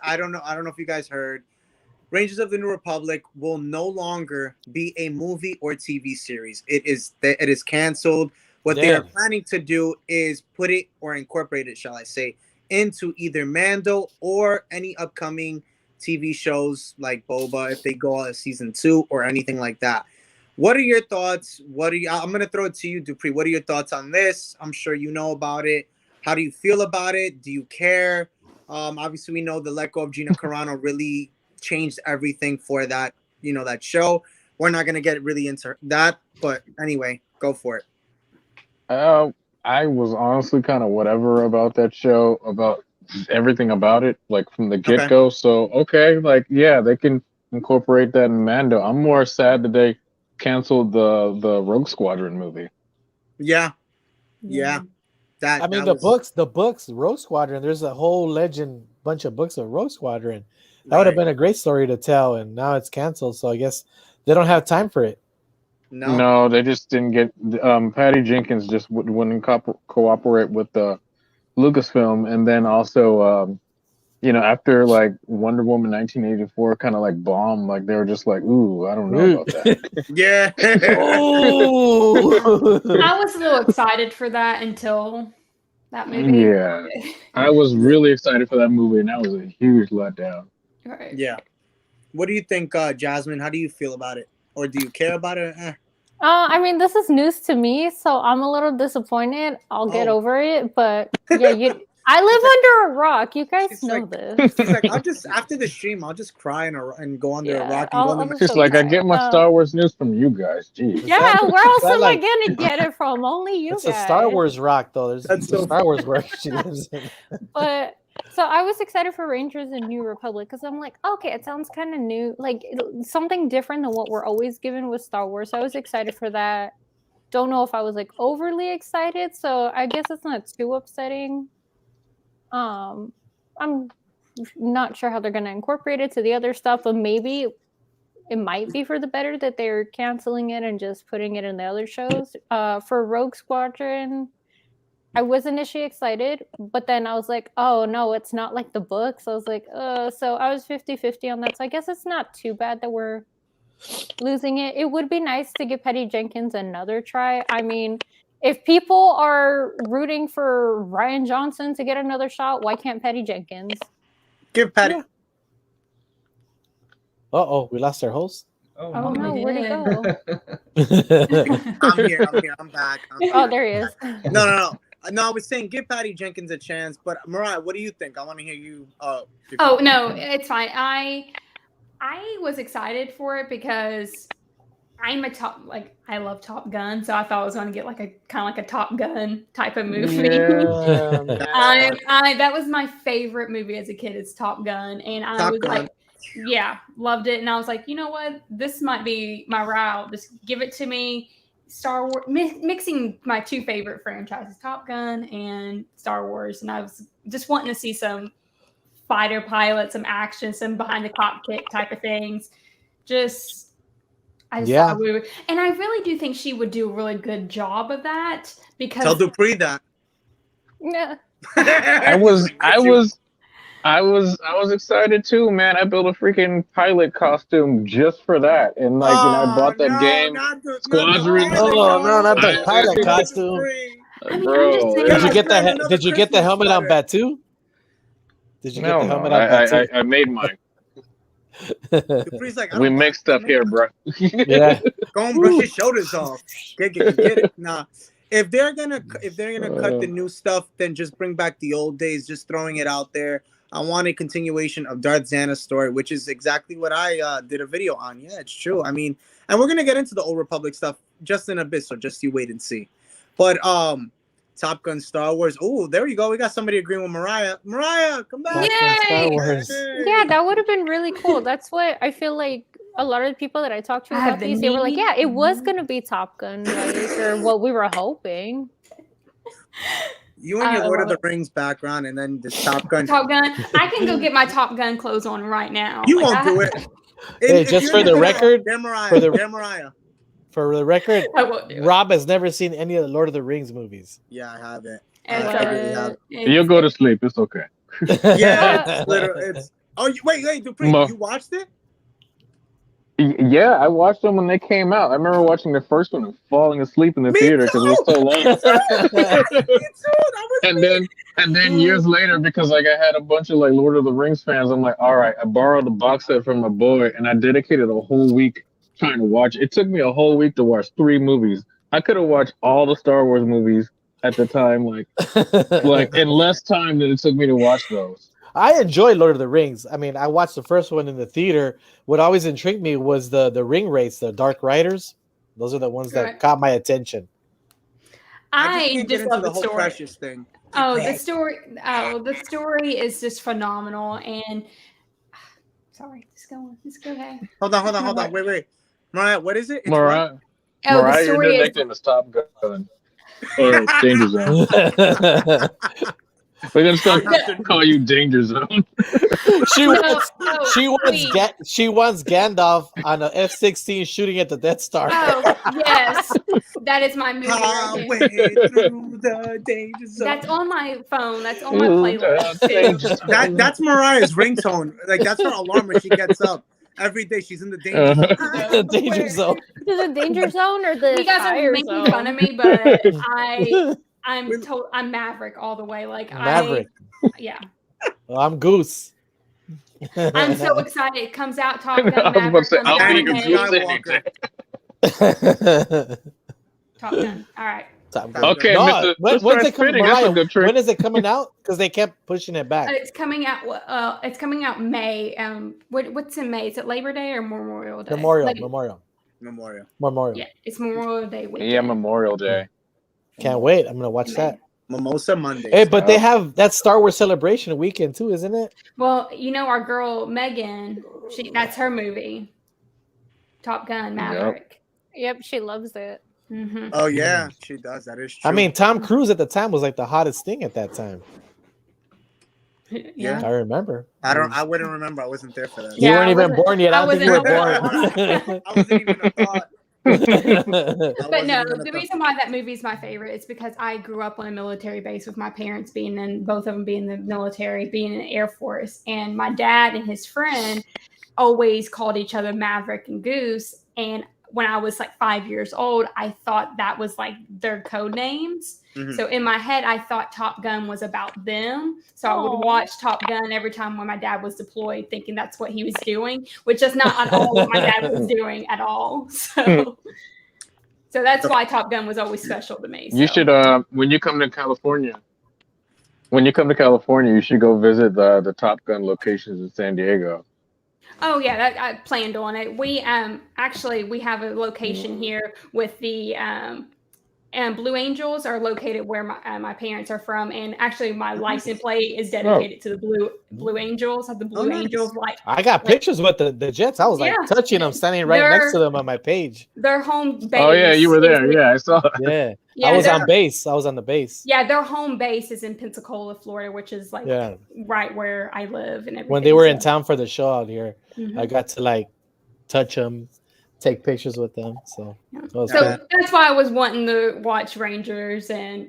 I don't know if you guys heard. Rangers of the New Republic will no longer be a movie or TV series. It is canceled. What they are planning to do is put it or incorporate it, shall I say, into either Mando or any upcoming TV shows like Boba if they go on season 2 or anything like that. What are your thoughts? I'm going to throw it to you, Dupree. What are your thoughts on this? I'm sure you know about it. How do you feel about it? Do you care? Obviously, we know the let go of Gina Carano really changed everything for that, you know, that show. We're not going to get really into that, but anyway, go for it. I was honestly kind of whatever about that show, about everything about it, like from the get go. So like yeah, they can incorporate that in Mando. I'm more sad that they canceled the Rogue Squadron movie. Yeah. I mean, the books, Rogue Squadron. There's a whole bunch of books of Rogue Squadron. That would have been a great story to tell, and now it's canceled. So I guess they don't have time for it. No, they just didn't get. Patty Jenkins just wouldn't cooperate with the Lucasfilm, and then also, after like Wonder Woman 1984 kind of like bombed, like they were just like, ooh, I don't know about that. Yeah. I was a little excited for that until that movie. Yeah, I was really excited for that movie, and that was a huge letdown. Right. Yeah. What do you think, Jasmine? How do you feel about it? Or do you care about it? I mean, this is news to me, so I'm a little disappointed. I'll get over it, but yeah, I live under a rock. You guys know this. She's like, I'll just after the stream, I'll just cry and go under a rock. And just like I get my Star Wars news from you guys. Jeez. Yeah, where else am I gonna get it from? Only you guys. It's a Star Wars rock, though. That's so Star Wars where she lives in. But so I was excited for Rangers and New Republic because I'm like, okay, it sounds kind of new, like something different than what we're always given with Star Wars. So I was excited for that. Don't know if I was like overly excited, so I guess it's not too upsetting. I'm not sure how they're going to incorporate it to the other stuff, but maybe it might be for the better that they're canceling it and just putting it in the other shows. For Rogue Squadron, I was initially excited, but then I was like, oh no, it's not like the books. I was like, so I was 50-50 on that. So I guess it's not too bad that we're losing it. It would be nice to give Patty Jenkins another try. I mean, if people are rooting for Rian Johnson to get another shot, why can't Patty Jenkins? Give Patty. Yeah. We lost our host. Oh no, where'd he go? I'm here. I'm back. There he is. No, I was saying give Patty Jenkins a chance, but Mariah, what do you think? I want to hear you. No, it's fine. I was excited for it because I'm I love Top Gun, so I thought I was going to get like a kind of like a Top Gun type of movie. Yeah. That was my favorite movie as a kid. It's Top Gun, and I was like, yeah, loved it. And I was like, you know what? This might be my route. Just give it to me. Star Wars, mixing my two favorite franchises, Top Gun and Star Wars. And I was just wanting to see some fighter pilots, some action, some behind the cockpit type of things. I thought we would, and I really do think she would do a really good job of that because tell Dupree that. Yeah. I was excited too, man. I built a freaking pilot costume just for that, and I bought that game. Squadron. Not the pilot costume. Bro, did you get the helmet on Batu? Did you get the helmet on Batu? I made mine. Dupree's like, we mixed up here, bro. Yeah. Go and brush your shoulders off. Get it. Nah. If they're gonna cut the new stuff, then just bring back the old days. Just throwing it out there. I want a continuation of Darth Xana's story, which is exactly what I did a video on. Yeah, it's true. I mean, and we're gonna get into the Old Republic stuff just in a bit, so just you wait and see. But Top Gun, Star Wars. Oh, there you go. We got somebody agreeing with Mariah. Mariah, come back. Star Wars. Yeah, that would have been really cool. That's what I feel like. A lot of the people that I talked to about these, they were like, "Yeah, it was gonna be Top Gun, right? Or what we were hoping." You and your Lord of the Rings background, and then this Top Gun. Top Gun. I can go get my Top Gun clothes on right now. You won't do it. Hey, just for the record, Mariah. For the record, Rob has never seen any of the Lord of the Rings movies. Yeah, I haven't. You'll go to sleep. It's okay. Yeah, it's. Oh, wait, Dupree, you watched it? Yeah, I watched them when they came out. I remember watching the first one and falling asleep in the theater because it was so long. And then years later, because I had a bunch of Lord of the Rings fans, I'm like, all right, I borrowed the box set from my boy, and I dedicated a whole week trying to watch. It took me a whole week to watch 3 movies. I could have watched all the Star Wars movies at the time, in less time than it took me to watch those. I enjoy Lord of the Rings. I mean, I watched the first one in the theater. What always intrigued me was the ring race, the Dark Riders. Those are the ones that caught my attention. I just love the the whole story. Precious thing. The story is just phenomenal. And sorry, it's okay. Hold on. Wait. Mariah, what is it? It's Mariah, the Mariah, your story new is nickname is Top Gun. Or Danger Zone. We're gonna start call you Danger Zone. She wants Gandalf on an F-16 shooting at the Death Star. Oh yes, that is my movie. Highway through the danger zone. That's on my phone. That's on my playlist too. That's Mariah's ringtone. Like that's her alarm when she gets up every day. She's in the danger zone. The danger zone. Is it danger zone or the You guys are fire making zone? fun of me, but I'm Maverick all the way. Like Maverick. Yeah. Well, I'm Goose. I'm so excited. It comes out. Top Gun. I was about to say, Maverick I'll be comes your out Goose May. Top Gun. All right. Okay, no, when's it coming? Mariah, when is it trick. coming out? Because they kept pushing it back. It's coming out. It's coming out May. What's in May? Is it Labor Day or Memorial Day? Memorial. Yeah, it's Memorial Day weekend. Yeah, Memorial Day. Can't wait. I'm gonna watch that. Mimosa Monday. Hey, but they have that Star Wars Celebration weekend too, isn't it? Well, you know our girl Megan. That's her movie. Top Gun Maverick. Yep, she loves it. Mm-hmm. Oh yeah, she does. That is true. I mean, Tom Cruise at the time was like the hottest thing at that time. Yeah. I remember. I wouldn't remember. I wasn't there for that. You weren't even born yet. I don't think you were born. I wasn't even a thought. But no, the reason why that movie is my favorite is because I grew up on a military base with my parents both of them being in the military, being in the Air Force, and my dad and his friend always called each other Maverick and Goose. And when I was like 5 years old, I thought that was like their code names. Mm-hmm. So in my head, I thought Top Gun was about them. So I would watch Top Gun every time when my dad was deployed, thinking that's what he was doing, which is not at all what my dad was doing at all. So that's why Top Gun was always special to me. You should, when you come to California, you should go visit the Top Gun locations in San Diego. Oh yeah, I planned on it. We actually we have a location here with the Blue Angels are located where my parents are from, and actually my license plate is dedicated to the Blue Angels. Have the Blue Angels like? I got pictures with the Jets. I was like touching them, standing right next to them on my page. Their home base. Oh yeah, you were there. Yeah, I saw. Yeah, I was on base. I was on the base. Yeah, their home base is in Pensacola, Florida, which is like right where I live and everything. When they were in town for the show out here, I got to like touch them, take pictures with them. So that's why I was wanting to watch Rangers and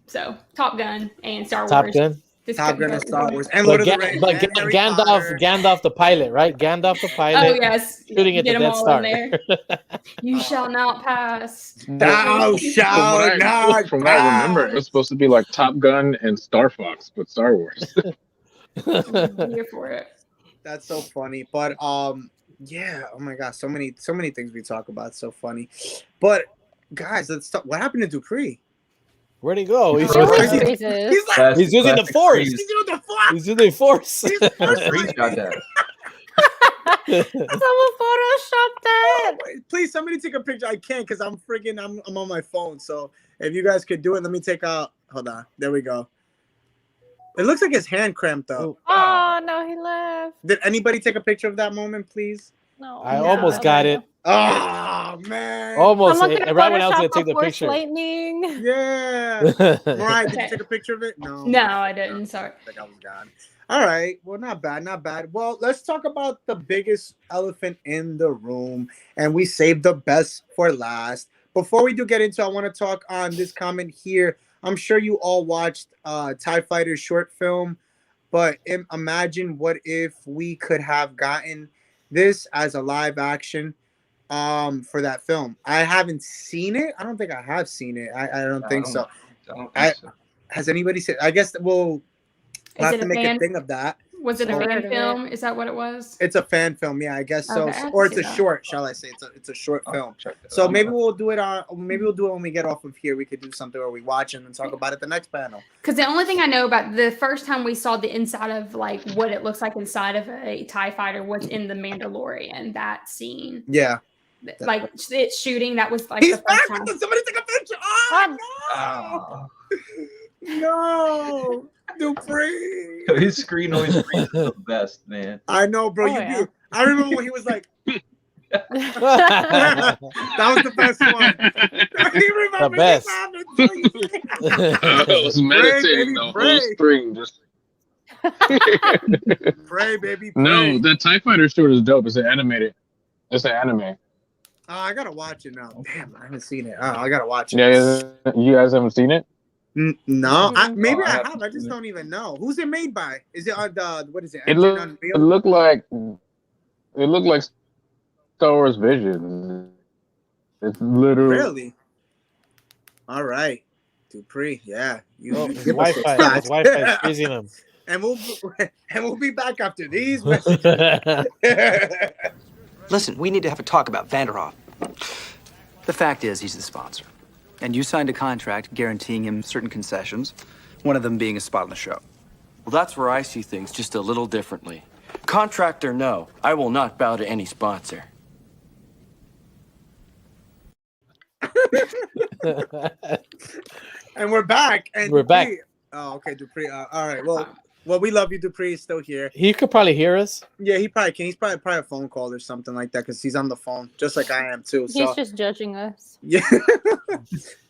so Top Gun and Star Wars. Top Gun. Top Gun and Star Wars and Lord of the Rings. But Gandalf the pilot, right? Gandalf the pilot. Oh yes, shooting at the Death Star. You shall not pass. Thou shalt not. From what I remember, it was supposed to be like Top Gun and Star Fox, but Star Wars. I'm here for it. That's so funny, but yeah. Oh my gosh, so many things we talk about. So funny, but guys, let's talk. What happened to Dupree? Where'd he go? He's using the Force. He's using the Force. Someone Photoshop that. Please, somebody take a picture. I can't because I'm on my phone. So if you guys could do it, let me take out. Hold on. There we go. It looks like his hand cramped up. Oh no, he left. Did anybody take a picture of that moment, please? No. I almost got it. Oh man! Almost. Right when I was gonna take the picture. Lightning. Yeah. Mariah, did you take a picture of it? No. No, I didn't. Sorry. I think I was gone. All right. Well, not bad. Well, let's talk about the biggest elephant in the room, and we saved the best for last. Before we do get into, I want to talk on this comment here. I'm sure you all watched TIE Fighter's short film, but imagine what if we could have gotten this as a live action for that film. I haven't seen it. I don't think I have seen it. I don't think so. Has anybody seen? I guess we'll have to make a thing of that. Was it a fan film? Is that what it was? It's a fan film, yeah, I guess so. Okay, or it's a short, shall I say? It's a short film. So maybe we'll do it when we get off of here. We could do something where we watch and then talk about it the next panel. Because the only thing I know about the first time we saw the inside of like what it looks like inside of a TIE fighter was in the Mandalorian, that scene. Yeah. Like it's shooting. That was like he's the first back. time. Somebody take a picture. Oh, no. No, Dupree. His screen always freezes the best, man. I know, bro. Oh, I remember when he was like, that was the best one. You remember The best. I was meditating the whole spring. Just pray, baby. Pray. No, the TIE Fighter short is dope. It's an animated. It's an anime. I gotta watch it now. Damn, I haven't seen it. I gotta watch it. Yeah, you guys haven't seen it? No, maybe I have. I just don't even know. Who's it made by? Is it on the what is it? It looked like Star Wars Vision. It's literally really. All right, Dupree. Yeah, his Wi-Fi. His Wi-Fi is freezing him. And we'll be back after these messages. Listen, we need to have a talk about Vanderhoff. The fact is, he's the sponsor. And you signed a contract guaranteeing him certain concessions, one of them being a spot on the show. Well, that's where I see things just a little differently. Contract or no, I will not bow to any sponsor. And we're back. And we're back. Oh, okay, Dupree. All right. Well, we love you, Dupree. He's still here. He could probably hear us. Yeah, he probably can. He's probably a phone call or something like that because he's on the phone, just like I am too. He's just judging us. Yeah.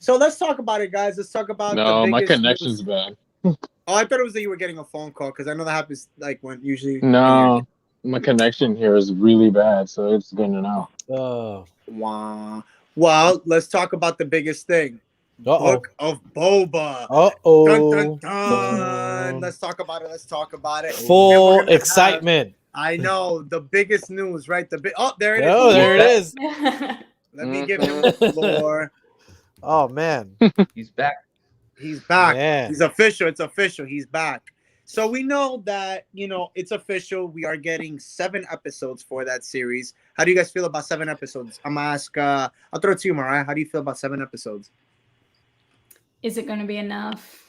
So let's talk about it, guys. Let's talk about. No, the my biggest connection's bad. Oh, I thought it was that you were getting a phone call because I know that happens like when usually. No, my connection here is really bad, so it's going to know. Oh. Wow. Well, let's talk about the biggest thing. Book of Boba. Uh-oh. Dun, dun, dun. Let's talk about it. Let's talk about it. Full excitement. I know the biggest news, right? There it is. Oh, there it is. Let me give him the floor. Oh man, He's back. He's back. Man. He's official. It's official. He's back. So we know that it's official. We are getting 7 episodes for that series. How do you guys feel about 7 episodes? I'm gonna ask. I'll throw it to you, Mariah. How do you feel about 7 episodes? Is it going to be enough?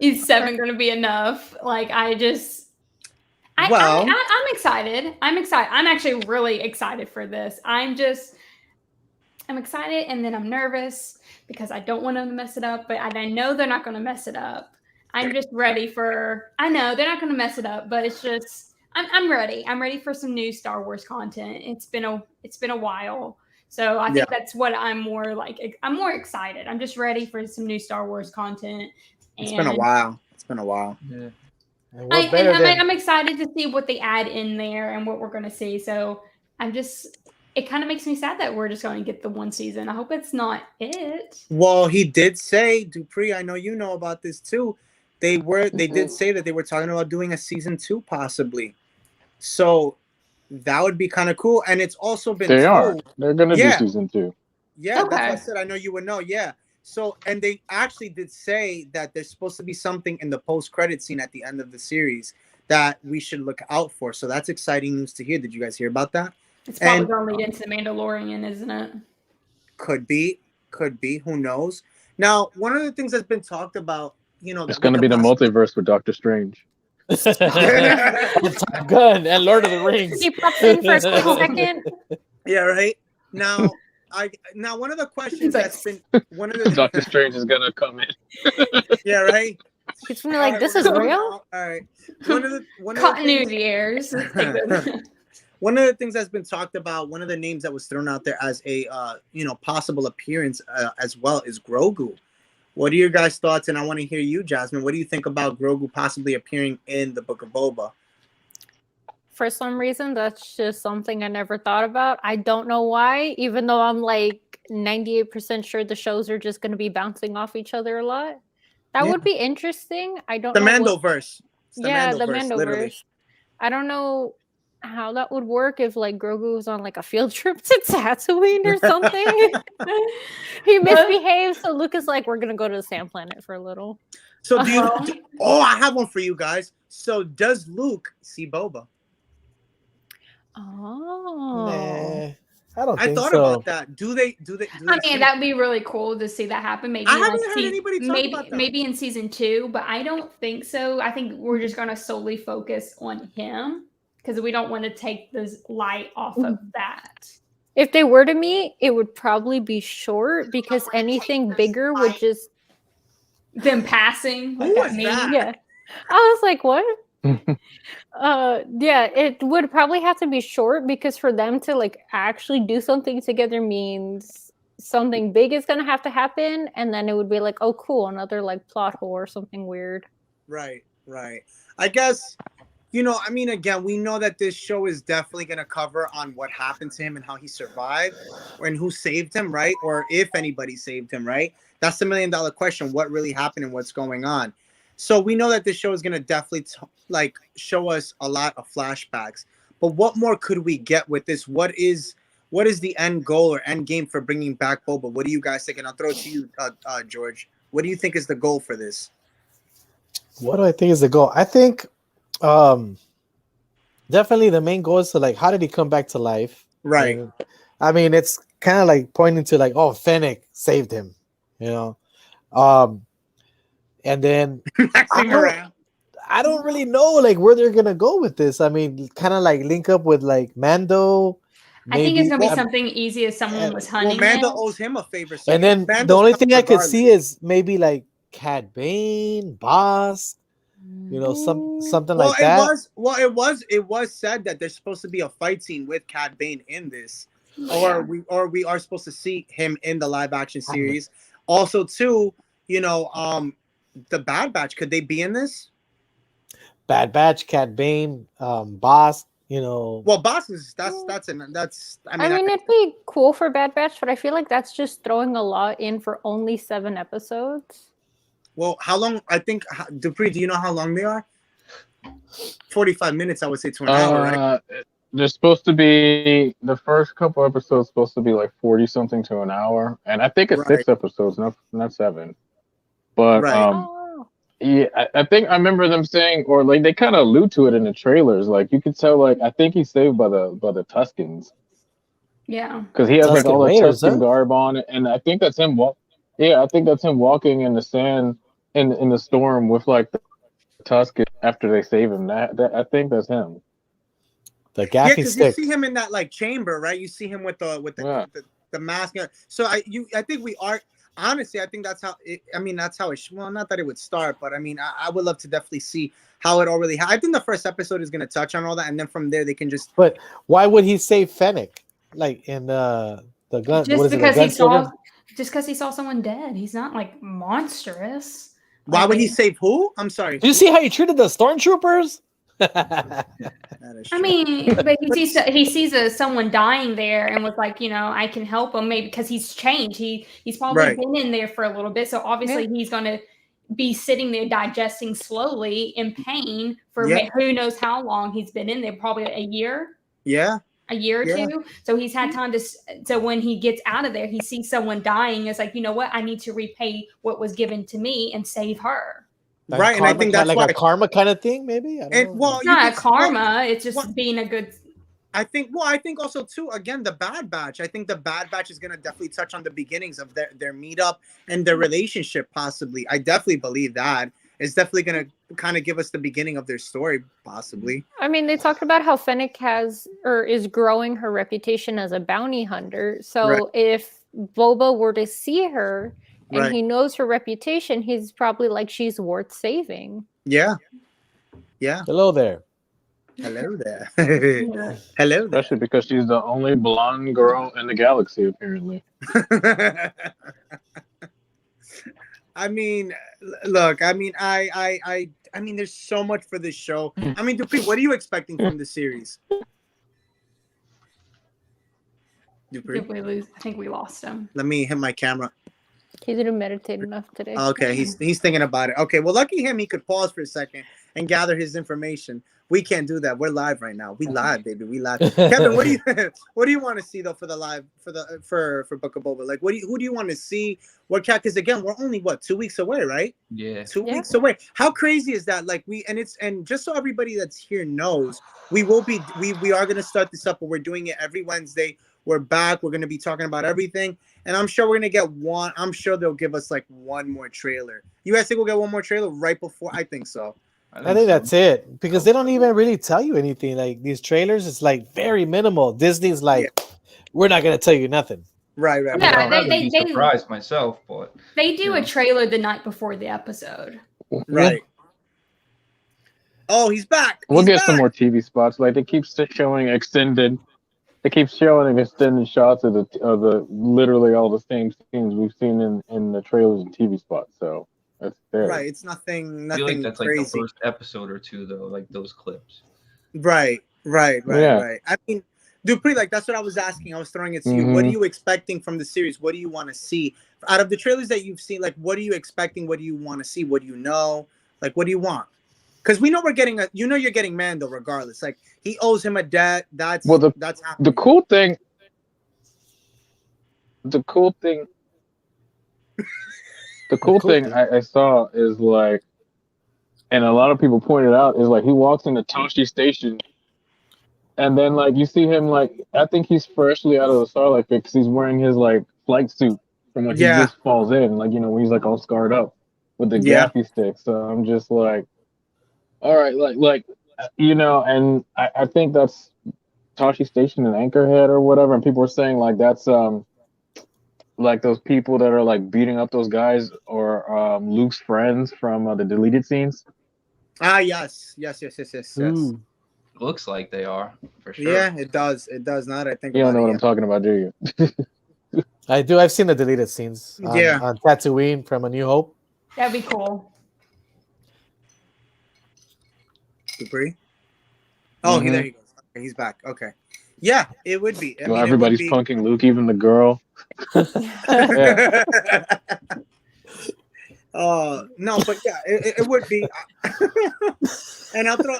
Is 7 going to be enough? Like, I'm excited. I'm excited. I'm actually really excited for this. I'm excited and then I'm nervous because I don't want them to mess it up, but I know they're not going to mess it up. I'm just ready I know they're not going to mess it up, but it's just, I'm ready. I'm ready for some new Star Wars content. It's been a while. So I think that's what I'm more excited. I'm just ready for some new Star Wars content. It's been a while. Yeah. I'm excited to see what they add in there and what we're going to see. So it kind of makes me sad that we're just going to get the 1 season. I hope it's not it. Well, he did say, Dupree, I know you know about this too. They did say that they were talking about doing a season 2 possibly. So that would be kind of cool. And it's also been They're going to do season 2. Yeah, okay. That's what I said. I know you would know. Yeah. So, and they actually did say that there's supposed to be something in the post-credit scene at the end of the series that we should look out for. So that's exciting news to hear. Did you guys hear about that? It's probably going to lead into the Mandalorian, isn't it? Could be. Who knows? Now, one of the things that's been talked about, it's going to be the multiverse with Doctor Strange. Top Gun and Lord of the Rings. He pops in for a quick second. Yeah, right. Now one of the questions that's been one of the Doctor Strange is gonna come in. Yeah, right. He's gonna be like, "This is real." All right. One Continuity errors. One of the things that's been talked about, one of the names that was thrown out there as a possible appearance as well is Grogu. What are your guys' thoughts? And I want to hear you, Jasmine. What do you think about Grogu possibly appearing in the Book of Boba? For some reason, that's just something I never thought about. I don't know why, even though I'm like 98% sure the shows are just going to be bouncing off each other a lot. That would be interesting. I don't know. The Mandoverse. The Mandoverse. Literally. I don't know how that would work if like Grogu was on like a field trip to Tatooine or something. He misbehaves, so Luke is like, we're gonna go to the Sand Planet for a little. So I have one for you guys. So does Luke see Boba? Oh, I don't think I thought so. about that. Do they I mean, that'd be really cool to see that happen. Maybe I haven't heard anybody talk about that. Maybe in season 2, but I don't think so. I think we're just gonna solely focus on him because we don't want to take the light off of that. If they were to meet, it would probably be short because anything bigger would just them passing. Like Who that was meme. that? Yeah. I was like, what? Yeah, it would probably have to be short because for them to like actually do something together means something big is gonna have to happen, and then it would be like, oh, cool, another like plot hole or something weird. Right. I guess, I mean, again, we know that this show is definitely going to cover on what happened to him and how he survived and who saved him, right? Or if anybody saved him, right? That's the $1 million question. What really happened and what's going on? So we know that this show is going to definitely show us a lot of flashbacks. But what more could we get with this? What is the end goal or end game for bringing back Boba? What do you guys think? And I'll throw it to you, George. What do you think is the goal for this? What do I think is the goal? I think definitely the main goal is to like, how did he come back to life? Right. And, I mean, it's kind of like pointing to like, oh, Fennec saved him, and then I don't really know like where they're gonna go with this. I mean, kind of like link up with like Mando. I think it's gonna be something easy as someone was hunting. Well, Mando him. owes him a favor. So and then Mando's the only thing I could regardless. see is maybe like Cad Bane, Boss, something like that. It was said that there's supposed to be a fight scene with Cad Bane in this, or we are supposed to see him in the live action series. Also, too, the Bad Batch, could they be in this? Bad Batch, Cad Bane, Boss. Well, Boss is that's. I mean, it'd be cool for Bad Batch, but I feel like that's just throwing a lot in for only 7 episodes. Well, how long? I think Dupree. Do you know how long they are? 45 minutes, I would say, to an hour. Right? They're supposed to be the first couple episodes supposed to be like 40 something to an hour, and I think it's 6 episodes, not 7. But yeah, I think I remember them saying, or like they kind of allude to it in the trailers. Like you could tell, like I think he's saved by the Tuskens. Yeah, because he has like all the Raiders, Tusken garb on, and I think that's him. I think that's him walking in the sand in the storm with like the Tusken after they save him. That I think that's him. The gaffy because stick. you see him in that like chamber, right? You see him with the mask. So I think we are. Honestly, I think that's how it. I mean, that's how it. Well, not that it would start, but I mean, I would love to definitely see how it all really. I think the first episode is going to touch on all that, and then from there they can just. But why would he save Fennec? Like in the gun? Just because he saw someone dead. He's not like monstrous. Why would he save who? I'm sorry. Do you see how he treated the stormtroopers? I mean, but he sees someone dying there and was like, I can help him, maybe because he's changed. He's probably been in there for a little bit, so obviously he's going to be sitting there digesting slowly in pain for who knows how long he's been in there, probably a year. Yeah. A year or two. So he's had time to. So when he gets out of there, he sees someone dying. It's like, you know what? I need to repay what was given to me and save her. Like right, and I think that's like a karma kind of thing, maybe. It's not a karma. It's just being a good. I think also too. Again, the Bad Batch. I think the Bad Batch is gonna definitely touch on the beginnings of their meetup and their relationship. Possibly, I definitely believe that it's definitely gonna kind of give us the beginning of their story. Possibly. I mean, they talked about how Fennec is growing her reputation as a bounty hunter. So if Boba were to see her. And he knows her reputation, he's probably like, she's worth saving. Yeah. Hello there. Hello there. Especially because she's the only blonde girl in the galaxy, apparently. I mean, look. I mean, I mean, there's so much for this show. I mean, Dupree, what are you expecting from the series? Dupree? I think we lost him. Let me hit my camera. He didn't meditate enough today. Okay, he's thinking about it. Okay, well, lucky him. He could pause for a second and gather his information. We can't do that. We're live right now. We live, baby. We live. Kevin, what do you want to see though for the live for Book of Boba? Like, who do you want to see? What cat? Because again, we're only 2 weeks away, right? Yeah, 2 weeks away. How crazy is that? Like and just so everybody that's here knows, we are gonna start this up, but we're doing it every Wednesday. We're back. We're going to be talking about everything. And I'm sure we're going to get one. I'm sure they'll give us like one more trailer. You guys think we'll get one more trailer right before? I think so. I think that's it. Because they don't even really tell you anything. Like these trailers, it's like very minimal. Disney's like, we're not going to tell you nothing. Right. Yeah, I'd rather be surprised myself, but they do a trailer the night before the episode. Right. Oh, he's back. We'll get some more TV spots. Like they keep showing extended. They keep showing extended shots of the literally all the same scenes we've seen in the trailers and TV spots. So that's there. Right. It's nothing. I feel like that's crazy. like the first episode or two, though. Like those clips. Right. Yeah. I mean, Dupree, like that's what I was asking. I was throwing it to you. What are you expecting from the series? What do you want to see out of the trailers that you've seen? Like, what are you expecting? What do you want to see? What do you know? Like, what do you want? Because we know we're getting you're getting Mando regardless. Like he owes him a debt. That's happening. The cool thing. The cool thing I saw is like, and a lot of people pointed out is like he walks into Tosche Station, and then like you see him like I think he's freshly out of the Sarlacc pit because he's wearing his like flight suit from when he just falls in, like when he's like all scarred up with the gaffy stick. So I'm just like, all right, and I think that's Tosche Station and Anchorhead or whatever, and people are saying like that's like those people that are like beating up those guys or Luke's friends from the deleted scenes. Yes. Looks like they are for sure. Yeah, it does. It does not. I think you don't know what I'm talking about, do you? I do. I've seen the deleted scenes. On Tatooine from A New Hope. That'd be cool. Dupree? Oh, there he goes. Okay, he's back. Okay. Yeah, it would be. Well, everybody's punking Luke, even the girl. No, but yeah, it would be. And I'll throw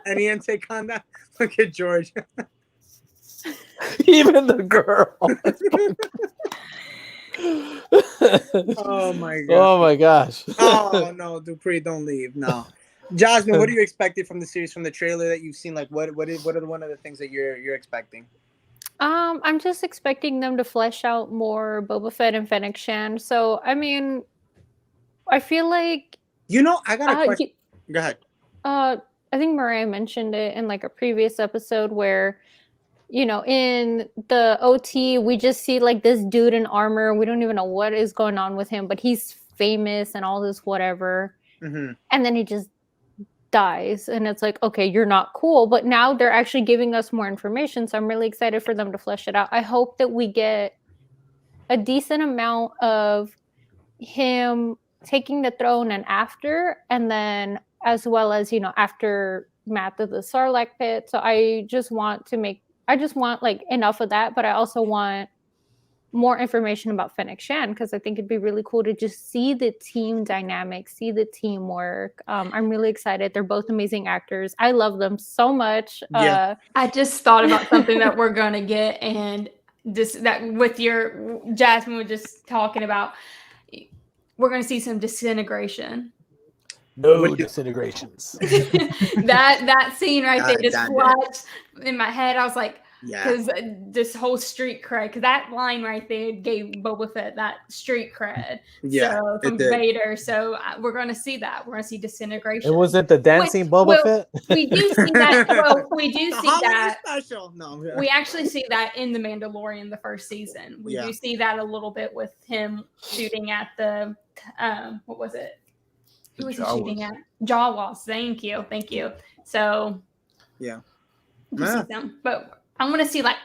any intake on that. Look at George. Even the girl. Oh my god. Oh my gosh. Oh no, Dupree, don't leave. No. Jasmine, what are you expecting from the series, from the trailer that you've seen? Like what are one of the things that you're expecting? I'm just expecting them to flesh out more Boba Fett and Fennec Shand. So I mean, I feel like I got a question. Go ahead. I think Mariah mentioned it in like a previous episode where, in the OT, we just see like this dude in armor. We don't even know what is going on with him, but he's famous and all this whatever. Mm-hmm. And then he just dies. And it's like, okay, you're not cool. But now they're actually giving us more information. So I'm really excited for them to flesh it out. I hope that we get a decent amount of him taking the throne and then as well as, aftermath of the Sarlacc pit. So I just want like enough of that, but I also want more information about Fennec Shand because I think it'd be really cool to just see the team dynamic, see the teamwork. I'm really excited. They're both amazing actors. I love them so much. Yeah. I just thought about something that we're going to get, and just that with your Jasmine was just talking about, we're going to see some disintegration. No disintegrations. that scene right there just flashed in my head. I was like, because this whole street cred, because that line right there gave Boba Fett that street cred. So from Vader. So we're going to see that. We're going to see disintegration. It wasn't the dancing Boba Fett. We do see that. Well, we do see that. Special. No, we actually see that in The Mandalorian, the first season. We do see that a little bit with him shooting at the what was it? Who was he shooting at? Jawas. Thank you. So yeah. See them. But I want to see like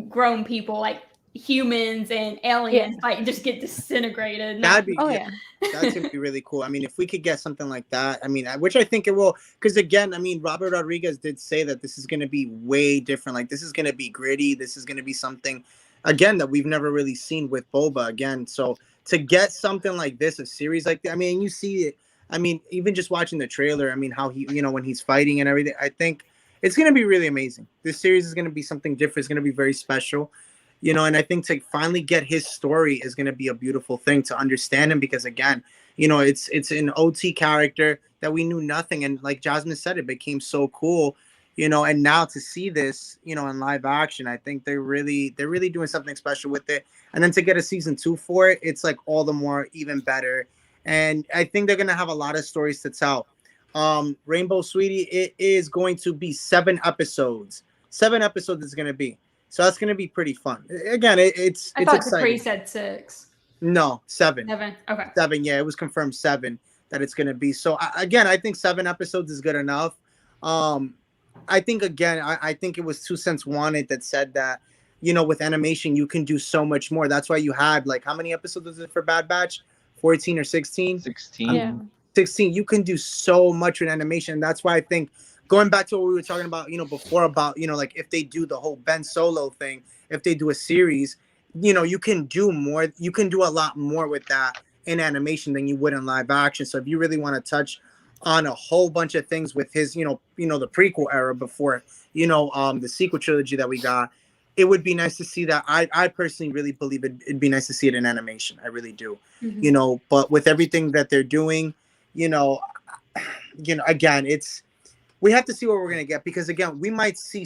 grown people, like humans and aliens, like just get disintegrated. That'd be that's gonna be really cool. I mean, if we could get something like that, I mean, which I think it will, because again, I mean, Robert Rodriguez did say that this is gonna be way different. Like this is gonna be gritty. This is gonna be something again that we've never really seen with Boba again. So to get something like this, a series like that, I mean, you see it. I mean, even just watching the trailer, I mean, how he, when he's fighting and everything, I think it's going to be really amazing. This series is going to be something different. It's going to be very special, and I think to finally get his story is going to be a beautiful thing to understand him because, again, it's an OT character that we knew nothing. And like Jasmine said, it became so cool, and now to see this, in live action, I think they're really doing something special with it. And then to get a season 2 for it, it's like all the more even better. And I think they're going to have a lot of stories to tell. Rainbow Sweetie, it is going to be 7 episodes. 7 episodes is going to be. So that's gonna be pretty fun. Again, it's I thought exciting. Capri said 6. No, 7. 7. Okay. 7. Yeah, it was confirmed 7 that it's gonna be. So again, I think 7 episodes is good enough. I think again, I think it was 2 Cents Wanted that said that, you know, with animation you can do so much more. That's why you had like how many episodes was it for Bad Batch? 14 or 16? 16. Yeah. 16. You can do so much with animation. That's why I think going back to what we were talking about, you know, before about, you know, like if they do the whole Ben Solo thing, if they do a series, you know, you can do more. You can do a lot more with that in animation than you would in live action. So if you really want to touch on a whole bunch of things with his, you know, the prequel era before, you know, the sequel trilogy that we got, it would be nice to see that. I personally really believe it'd be nice to see it in animation. I really do. Mhm. You know, but with everything that they're doing, you know, again, we have to see what we're gonna get, because again, we might see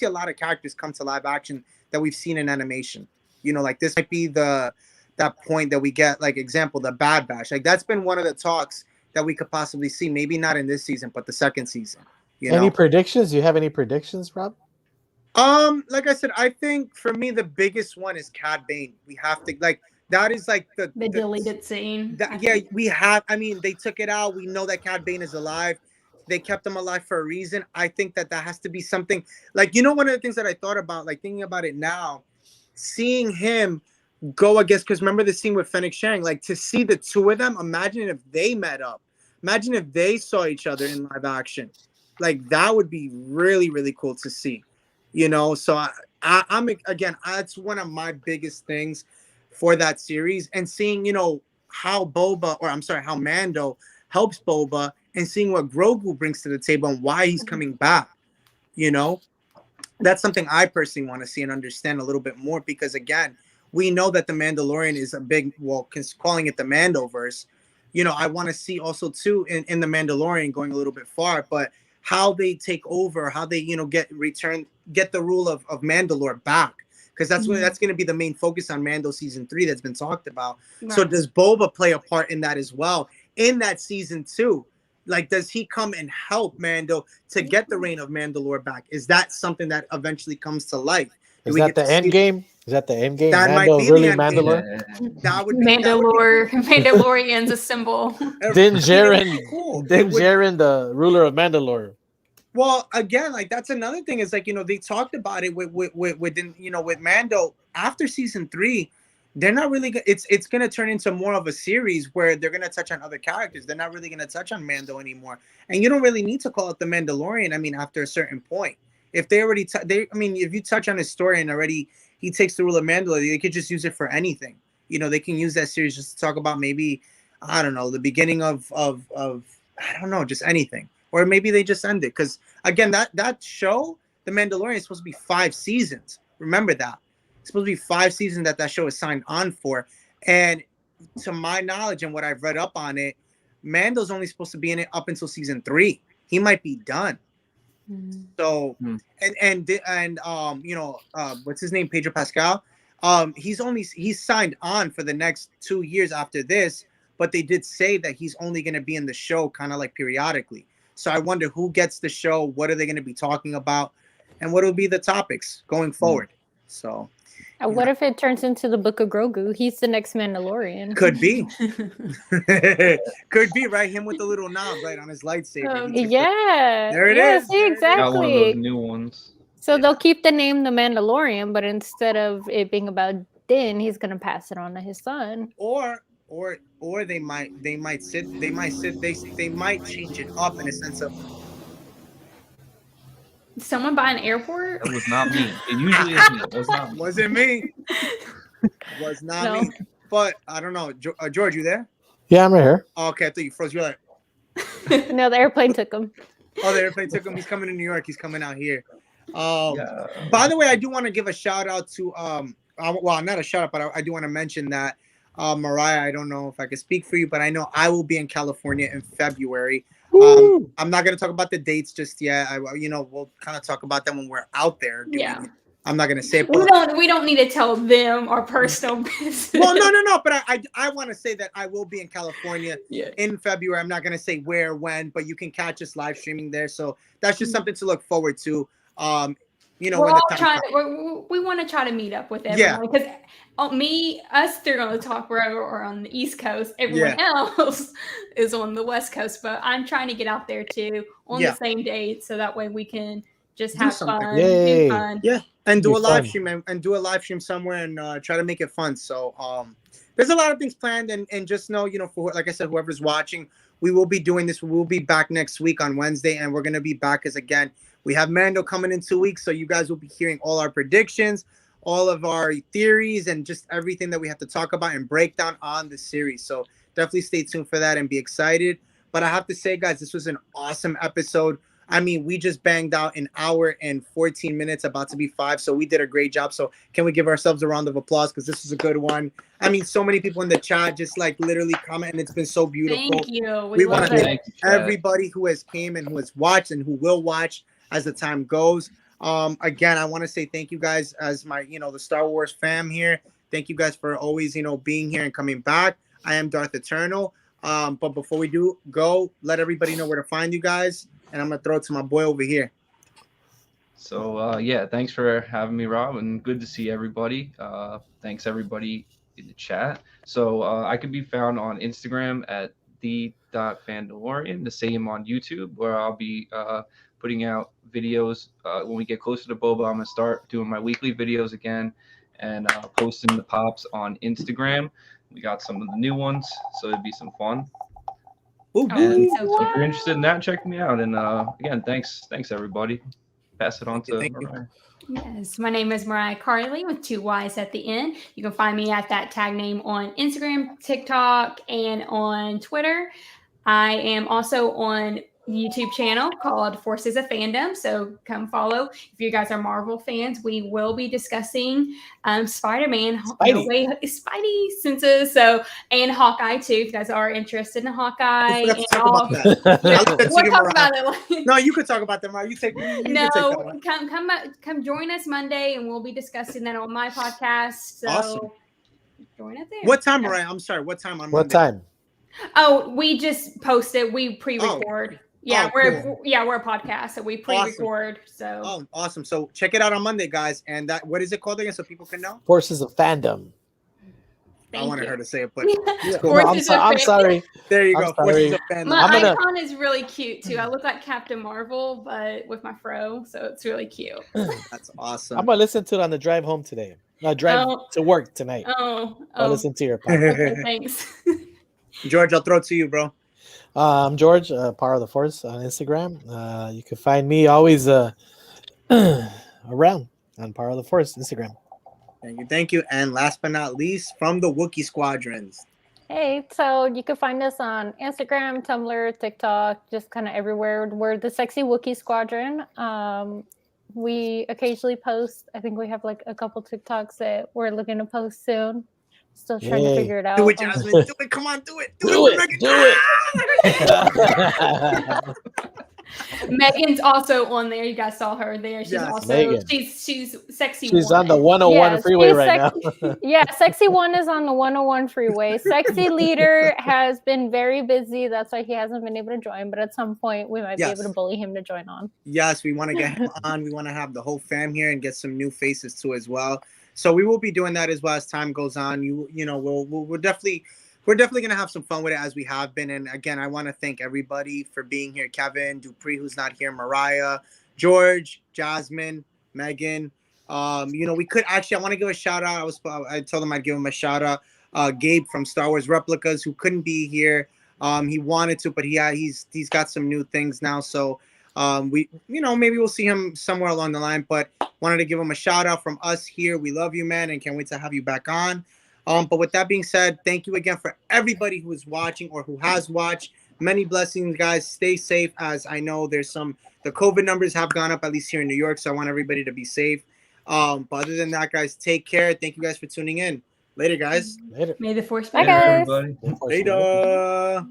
a lot of characters come to live action that we've seen in animation. You know, like this might be that point that we get, like example, the Bad Batch. Like that's been one of the talks that we could possibly see. Maybe not in this season, but the second season. Any predictions? Do you have any predictions, Rob? Like I said, I think for me the biggest one is Cad Bane. We have to that is like the deleted scene. We have. I mean, they took it out. We know that Cad Bane is alive. They kept him alive for a reason. I think that has to be something. Like, you know, one of the things that I thought about, like thinking about it now, seeing him go against, because remember the scene with Fennec Shand, like to see the two of them. Imagine if they met up. Imagine if they saw each other in live action. Like that would be really, really cool to see. You know, so I'm again, that's one of my biggest things for that series, and seeing, you know, how Mando helps Boba, and seeing what Grogu brings to the table and why he's coming back. You know, that's something I personally want to see and understand a little bit more, because again, we know that the Mandalorian is a big, well, calling it the Mandoverse. You know, I want to see also too in the Mandalorian, going a little bit far, but how they take over, how they, you know, get the rule of Mandalore back, because that's that's going to be the main focus on Mando season 3 that's been talked about. Right. So does Boba play a part in that as well in that season 2? Like, does he come and help Mando to get the reign of Mandalore back? Is that something that eventually comes to life? Is that the end game? Is that the end game? That Mando might be really the end Mandalore? game. That would be Mandalorian's a symbol. Din Djarin, the ruler of Mandalore. Well, again, like that's another thing, is like, you know, they talked about it with you know, with Mando after season 3. They're not really it's going to turn into more of a series where they're going to touch on other characters. They're not really going to touch on Mando anymore, and you don't really need to call it the Mandalorian. I mean, after a certain point, if they already if you touch on his story and already he takes the rule of Mandalore, they could just use it for anything. You know, they can use that series just to talk about maybe, I don't know, the beginning of I don't know, just anything. Or maybe they just end it, because again, that show, The Mandalorian, is supposed to be 5 seasons. Remember that. It's supposed to be 5 seasons that show is signed on for. And to my knowledge and what I've read up on it, Mando's only supposed to be in it up until season 3. He might be done. So and you know, what's his name, Pedro Pascal, he's signed on for the next 2 years after this, but they did say that he's only going to be in the show kind of like periodically. So I wonder who gets the show, what are they going to be talking about, and what will be the topics going forward. So what if it turns into the Book of Grogu? He's the next Mandalorian. Could be. Could be, right? Him with the little knob right on his lightsaber. There it is. See, exactly. Got one of those new ones. So they'll keep the name the Mandalorian, but instead of it being about Din, he's gonna pass it on to his son. Or they might change it up in a sense of, someone by an airport? It was not me. It usually is me. It was not me. Wasn't me. Was not me. But I don't know. George, you there? Yeah, I'm right here. Oh, okay, I thought you froze. You're like, no, the airplane took him. Oh, the airplane took him. He's coming to New York. He's coming out here. By the way, I do want to give a shout out to well, not a shout out, but I do want to mention that Mariah, I don't know if I can speak for you, but I know I will be in California in February. I'm not going to talk about the dates just yet. We'll kind of talk about them when we're out there. I'm not going to say it. We don't need to tell them our personal business. Well, no. But I want to say that I will be in California in February. I'm not going to say where, when, but you can catch us live streaming there. So that's just something to look forward to. You know, we're when all the time trying. comes. We want to try to meet up with everyone because us three are on the talk road or on the East Coast. Everyone else is on the West Coast, but I'm trying to get out there too on the same day, so that way we can just have fun, do fun. Yeah, and do a live stream and do a live stream somewhere and try to make it fun. So there's a lot of things planned, and just know, you know, for like I said, whoever's watching, we will be doing this. We will be back next week on Wednesday, and we're gonna be back as again. We have Mando coming in 2 weeks, so you guys will be hearing all our predictions, all of our theories, and just everything that we have to talk about and break down on the series. So definitely stay tuned for that and be excited. But I have to say, guys, this was an awesome episode. I mean, we just banged out an hour and 14 minutes, about to be 5. So we did a great job. So can we give ourselves a round of applause? Because this is a good one. I mean, so many people in the chat just like literally comment, and it's been so beautiful. Thank you. We want to thank everybody who has came and who has watched and who will watch as the time goes. Again, I want to say thank you guys as my, you know, the Star Wars fam here. Thank you guys for always, you know, being here and coming back. I am Darth Eternal. But before we do go, let everybody know where to find you guys. And I'm going to throw it to my boy over here. So, yeah, thanks for having me, Rob, and good to see everybody. Thanks, everybody in the chat. So I can be found on Instagram at the.Fandalorian, the same on YouTube, where I'll be putting out videos. When we get closer to Boba, I'm going to start doing my weekly videos again and posting the pops on Instagram. We got some of the new ones, so it'd be some fun. Ooh, and so if you're interested in that, check me out. And again, thanks everybody. Pass it on to Mariah. Yes, my name is Mariah Carly with 2 Y's at the end. You can find me at that tag name on Instagram, TikTok, and on Twitter. I am also on YouTube channel called Forces of Fandom, so come follow. If you guys are Marvel fans, we will be discussing Spider-Man, Spidey senses, so and Hawkeye too. If you guys are interested in Hawkeye, we'll talk about it. No, you could talk about them. Right? You take. Come join us Monday, and we'll be discussing that on my podcast. So awesome. Join us there. What time, Mariah? I'm sorry. What time on Monday? What time? Oh, we just posted. We pre-record. Yeah, we're a podcast, so we pre-record. So awesome. So check it out on Monday, guys. And that, what is it called again, so people can know? Forces of Fandom. I wanted her to say it, but I'm sorry. There you go. Forces of Fandom. My icon is really cute too. I look like Captain Marvel, but with my fro, so it's really cute. That's awesome. I'm gonna listen to it on the drive home today. Drive to work tonight. I'll listen to your podcast. Okay, thanks. George, I'll throw it to you, bro. I'm George, Power of the Force on Instagram. You can find me always around on Power of the Force Instagram. Thank you. And last but not least, from the Wookie Squadrons. Hey, so you can find us on Instagram, Tumblr, TikTok, just kind of everywhere. We're the Sexy Wookie Squadron. We occasionally post. I think we have like a couple TikToks that we're looking to post soon. Still trying to figure it out. Do it, Jasmine. Do it. Come on, do it. Do it. Megan's also on there. You guys saw her there. She's also Megan. She's sexy. She's on the 101 freeway right now. Yeah, Sexy One is on the 101 freeway. Sexy Leader has been very busy. That's why he hasn't been able to join. But at some point, we might be able to bully him to join on. Yes, we want to get him on. We want to have the whole fam here and get some new faces too as well. So we will be doing that as well as time goes on. You know, we're definitely gonna have some fun with it as we have been. And again, I want to thank everybody for being here. Kevin, Dupree, who's not here, Mariah, George, Jasmine, Megan. You know, we could actually. I want to give a shout out. I told him I'd give him a shout out. Gabe from Star Wars Replicas, who couldn't be here. He wanted to, but he's got some new things now. So maybe we'll see him somewhere along the line. But wanted to give him a shout out from us here. We love you, man, and can't wait to have you back on. But with that being said, thank you again for everybody who is watching or who has watched. Many blessings, guys. Stay safe, as I know the COVID numbers have gone up, at least here in New York. So I want everybody to be safe. But other than that, guys, take care. Thank you guys for tuning in. Later, guys. Later. May the Force be with you. with you. Later.